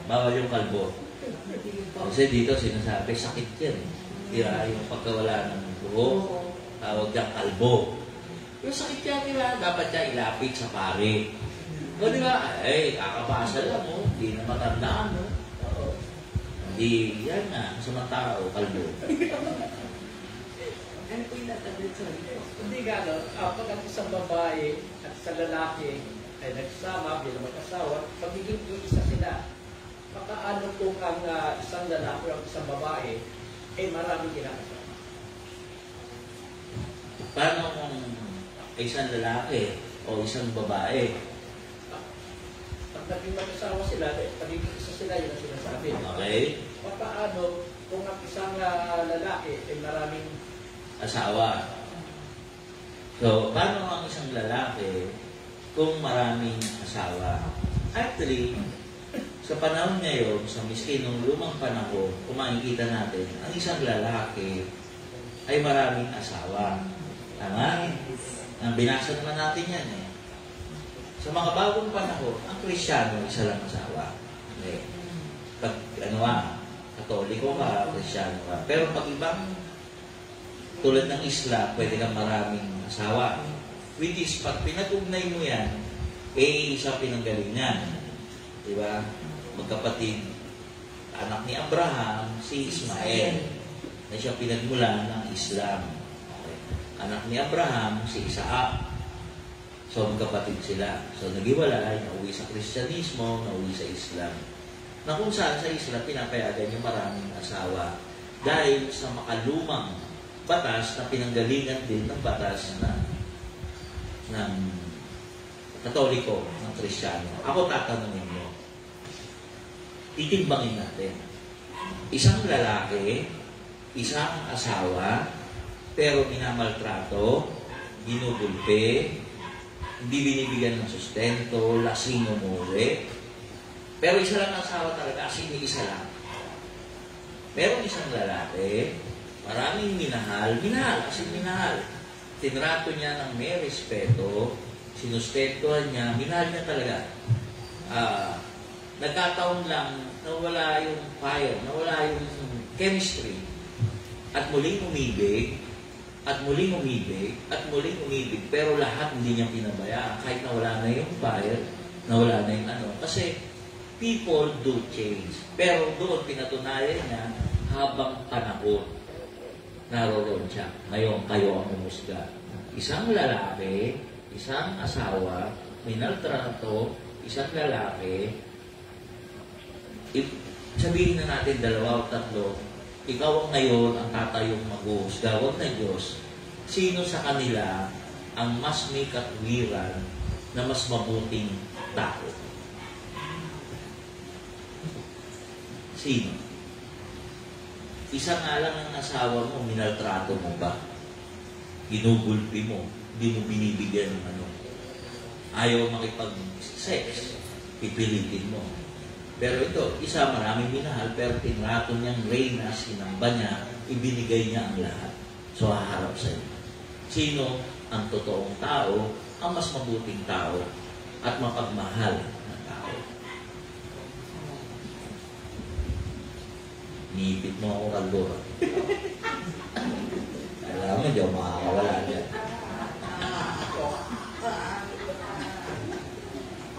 Bawal yung kalbo. Kasi dito sinasabi, sakit yan. Tira yung pagkawala ng buhok, tawag dyan kalbo. Yung sakit yan nila, dapat niya ilapit sa pare. O di ba? Eh, kakapasa lang mo, hindi na matandaan mo. Hindi, yan nga, sa tao, kalbo. Ano po yung tatagal sa Hindi gano'n. Pag ang isang babae at sa lalaki ay nagsama bilang mag-asawa, pagiging isa sila. Makaano kung ang isang lalaki o isang babae ay maraming kinakasama. Paano kung isang lalaki o isang babae? Pag naging mag-asawa sila, pagiging isa sila, yun ang sinasabi. Okay? Paano kung ang isang lalaki ay maraming Asawa. So, paano ang isang lalaki kung maraming asawa? Actually, sa panahon ngayon, sa miski nung lumang panahon, kung makikita natin, ang isang lalaki ay maraming asawa. Tama? Ang binasa naman natin yan eh. Sa mga bagong panahon, ang Kristiyano, isa lang asawa. Okay. Pag, Katoliko ka, Kristiyano ka. Pero pag ibang tulad ng Islam, pwede kang maraming asawa. Which is, pag pinag-ugnay mo yan, Isang pinanggalingan. Diba? Magkapatid, anak ni Abraham, si Ismael, na siya pinagmulan ng Islam. Okay. Anak ni Abraham, si Isaac. So, magkapatid sila. So, naghiwalay, nauwi sa Kristyanismo, nauwi sa Islam. Na kung saan sa Islam, pinapayagan yung maraming asawa dahil sa makalumang batas na pinanggalingan din ng batas ng Katoliko, ng Kristiyano. Ako tatanungin mo, titimbangin natin. Isang lalaki, isang asawa, pero minamaltrato, ginugulpe, hindi binibigyan ng sustento, lasing umuwi. Pero isa lang ang asawa talaga, as in isa lang. Merong isang lalaki, maraming minahal, as in minahal. Tinrato niya ng may respeto, sinustentuhan niya, minahal niya talaga. Nagkataon lang, nawala yung fire, nawala yung chemistry, at muling umibig, at muling umibig, at muling umibig, pero lahat hindi niya pinabayaan, kahit nawala na yung fire, nawala na yung kasi people do change. Pero doon pinatunayan niya, habang panahon, naroon siya. Ngayon, kayo ang umusga. Isang lalaki, isang asawa, minaltrato, isang lalaki, sabihin na natin 2 o 3, ikaw ang ngayon ang tatayong mag-uusga, huwag na Diyos. Sino sa kanila ang mas may katwiran na mas mabuting tao? Sino? Isa nga lang ang asawa mo, minaltrato mo ba? Ginugulpi mo, hindi mo binibigyan ng ayaw makipag-sex, pipilitin mo. Pero ito, isa maraming minahal, pero tinrato niyang reyna, sinamba niya, ibinigay niya ang lahat. So, haharap sa iyo. Sino ang totoong tao, ang mas mabuting tao, at mapagmahal na tao? Niipit mo ako, Kaldora. Alam mo, di ako makakawala dyan.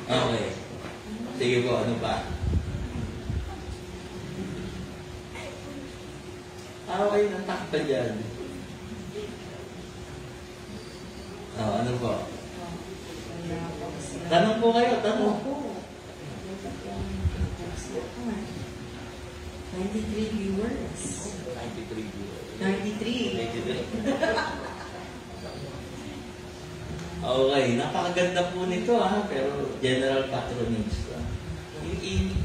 Okay. Sige po, ano pa? Okay, natakta dyan. Ano po? Tanong po kayo, tanong. 93 viewers. 93 viewers. 93. Okay, napakaganda po nito pero general patronage.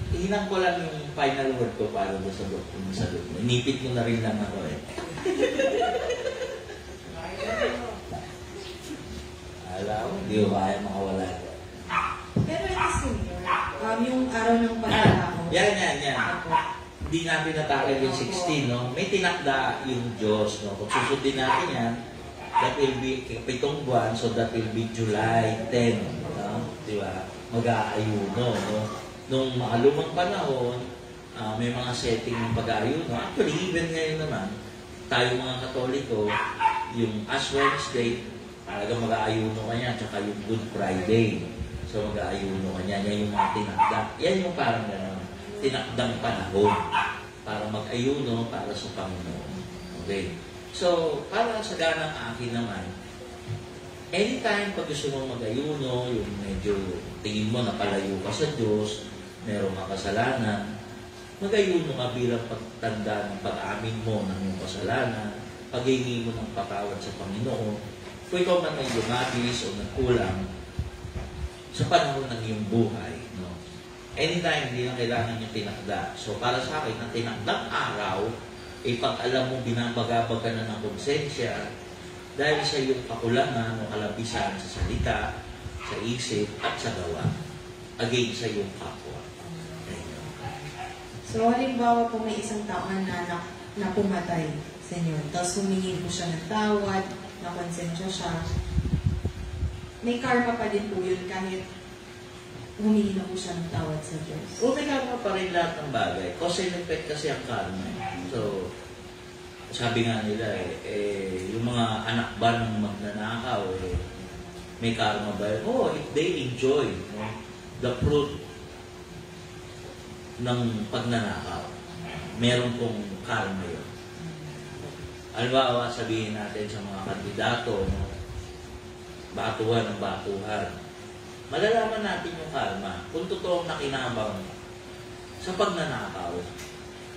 Hinang ko lang yung final word ko para doon sa sagot mo. Inipit mo na rin lang ako Alam mo, hindi ko kaya makawala. Pero ito senior, yung araw ng pagkakao. Yan. Hindi natin natakal yung 16, no? May tinakda yung Diyos, no? Kung susundin natin yan, that will be 7 buwan, so that will be July 10, no? Diba? Mag-aayuno, no? Nung makalumang panahon, may mga setting ng pag-aayuno. Actually, even ngayon naman, tayo mga Katoliko, yung Ash Wednesday, talaga mag-aayuno ka niya, tsaka yung Good Friday. So, mag-aayuno ka niya. Yan yung mga tinakda. Yan yung parang tinakdang panahon para mag-ayuno para sa Panginoon. Okay? So, para sa ganang akin naman, anytime pag gusto mong mag-ayuno, yung medyo tingin mo napalayo ka sa Diyos, merong mga kasalanan, mag-ayuno ka bilang pagtanda ng pag-amin mo ng iyong kasalanan, paghingi mo ng patawad sa Panginoon, kung ikaw man ay lumabis o nagkulang sa panahon ng iyong buhay. No? Anytime, hindi na kailangan yung tinakda. So, para sa akin, ang tinakdang araw, pag alam mo, binabagabag ka na ng konsensya dahil sa iyong kakulangan o kalabisan sa salita, sa isip, at sa gawa. Again, sa iyong kapwa. So, halimbawa po may isang tao na pumatay, Senyor. Tapos humingi po siya ng tawad, nakonsensya siya. May karma pa din po yun kahit humingi na po siya ng tawad sa Diyos. O may karma pa rin lahat ng bagay. Cause and effect kasi ang karma. So, sabi nga nila yung mga anak ba ng magnanakaw, May karma ba yun? Oh, if they enjoy, no, the fruit ng pagnanakaw, meron pong karma yun. Halimbawa, sabihin natin sa mga kandidato, no, batuhan ng batuhan. Malalaman natin yung karma kung totoong nakinabang sa pagnanakaw.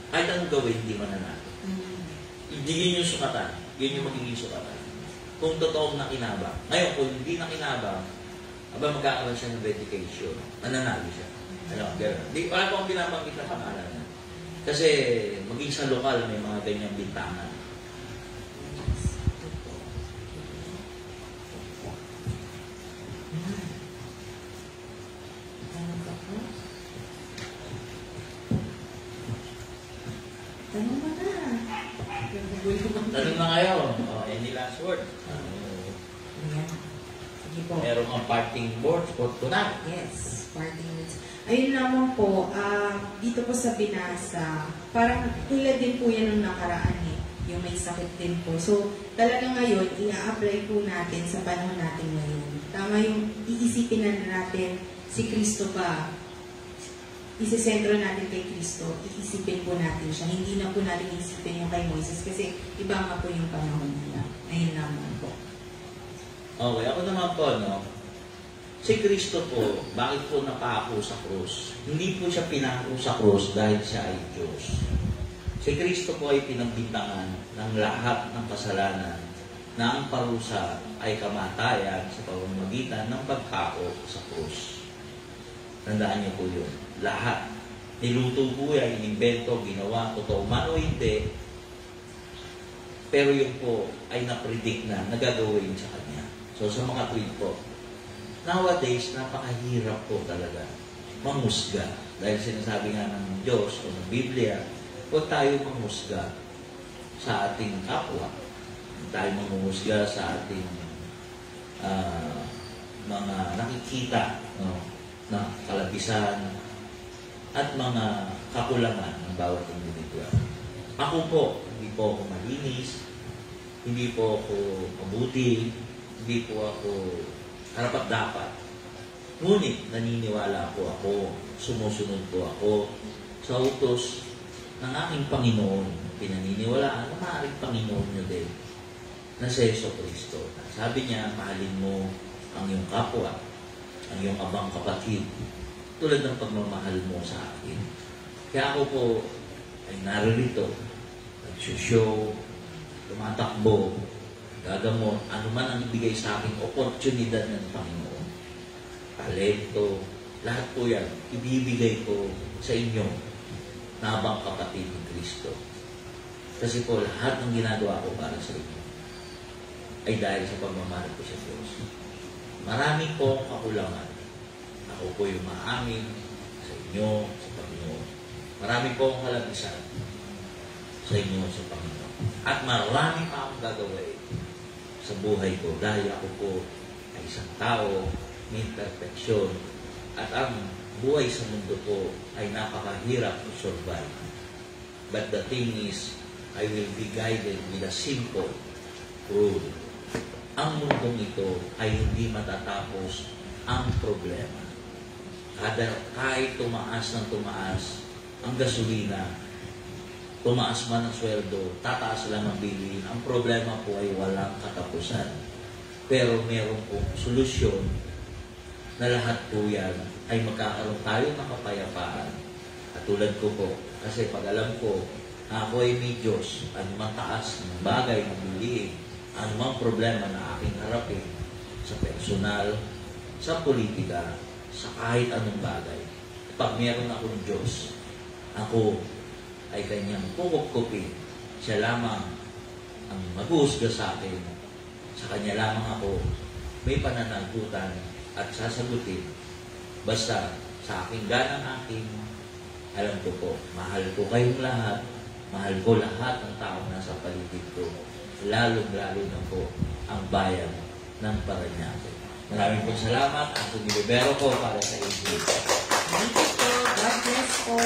Kahit anong gawin, hindi mananalo. Hindi yung sukatan. Yun yung magiging sukatan. Kung totoong nakinabang. Ngayon, kung hindi nakinabang, magkakaroon siya ng dedication. Mananalo siya. Ano, gano'n. Wala po akong binabanggit na pangalan niya. Kasi maging sa lokal, may mga ganyang bintangan. Tanong mo na. Tanong na kayo. Any last word? Ayan. Sige po. Meron kang parting words for tonight. Yes, parting words. Ayun naman po, dito po sa binasa, parang tulad din po yan nung nakaraan yung may sakit din po. So, talaga ngayon, i-apply po natin sa panahon natin ngayon. Tama yung iisipin na natin si Kristo ba, isisentro natin kay Kristo, iisipin po natin siya. Hindi na po natin isipin yung kay Moises kasi iba nga po yung panahon nila. Ayun naman po. Okay, ako naman po, no? Si Kristo po, bakit po napako sa krus? Hindi po siya pinako sa krus dahil siya ay Diyos. Si Kristo po ay pinagbintangan ng lahat ng kasalanan na ang parusa ay kamatayan sa pamamagitan ng pagpako sa krus. Tandaan niyo po yun. Lahat. Niluto po yan, inimbento, ginawa, totoo man o hindi. Pero yun po ay napredict na nagagawin sa Kanya. So sa mga tweet po, nowadays, napakahirap po talaga mangusga. Dahil sinasabi nga ng Diyos o ng Biblia, huwag tayo mangusga sa ating kapwa. Huwag tayo mangusga sa ating mga nakikita, no, na kalabisan at mga kakulangan ng bawat individual. Ako po, hindi po ako malinis, hindi po ako mabuti, hindi po ako karapat-dapat. Ngunit naniniwala po ako, sumusunod po ako sa utos ng aking Panginoon. Pinaniniwalaan na maaaring Panginoon nyo din na si Jesucristo. Sabi niya, mahalin mo ang iyong kapwa, ang iyong abang kapatid, tulad ng pagmamahal mo sa akin. Kaya ako po ay naririto, nagsushow, tumatakbo, gagamot, ano man ang ibigay sa aking oportunidad ng Panginoon. Talento, lahat po yan, ibibigay ko sa inyo na abang kapatid ni Kristo. Kasi po, lahat ng ginagawa ko para sa inyo ay dahil sa pagmamahal ko sa Diyos. Marami pong kakulangan. Ako po yung maamin sa inyo, sa Panginoon. Marami pong kalabisan sa inyo, sa Panginoon. At marami pa akong gagawin sa buhay ko dahil ako po ay isang tao, may imperfeksyon, at ang buhay sa mundo ko ay napakahirap to survive. But the thing is, I will be guided with a simple rule. Ang mundong ito ay hindi matatapos ang problema. Kahit tumaas ng tumaas ang gasolina, tumaas man ang sweldo, tataas lang ang bilihin, ang problema po ay walang katapusan. Pero meron pong solusyon na lahat po yan ay magkakaroon tayo ng kapayapaan. At tulad ko po, kasi pag alam ko na ako ay may Diyos, anumang taas ng bagay na bilihin, anumang problema na aking harapin sa personal, sa politika, sa kahit anong bagay. Pag meron akong Diyos, ako ay kanyang kukupkupin. Siya lamang ang mag-uusga sa akin. Sa kanya lamang ako may pananagutan at sasagutin. Basta sa aking ganang aking, alam ko po, mahal ko kayong lahat, mahal ko lahat ng taong nasa paligid ko, lalong-lalo na po ang bayan ng Parañaque. Maraming po salamat. Ako ni Rivero po para sa inyo. Thank you po. God bless po.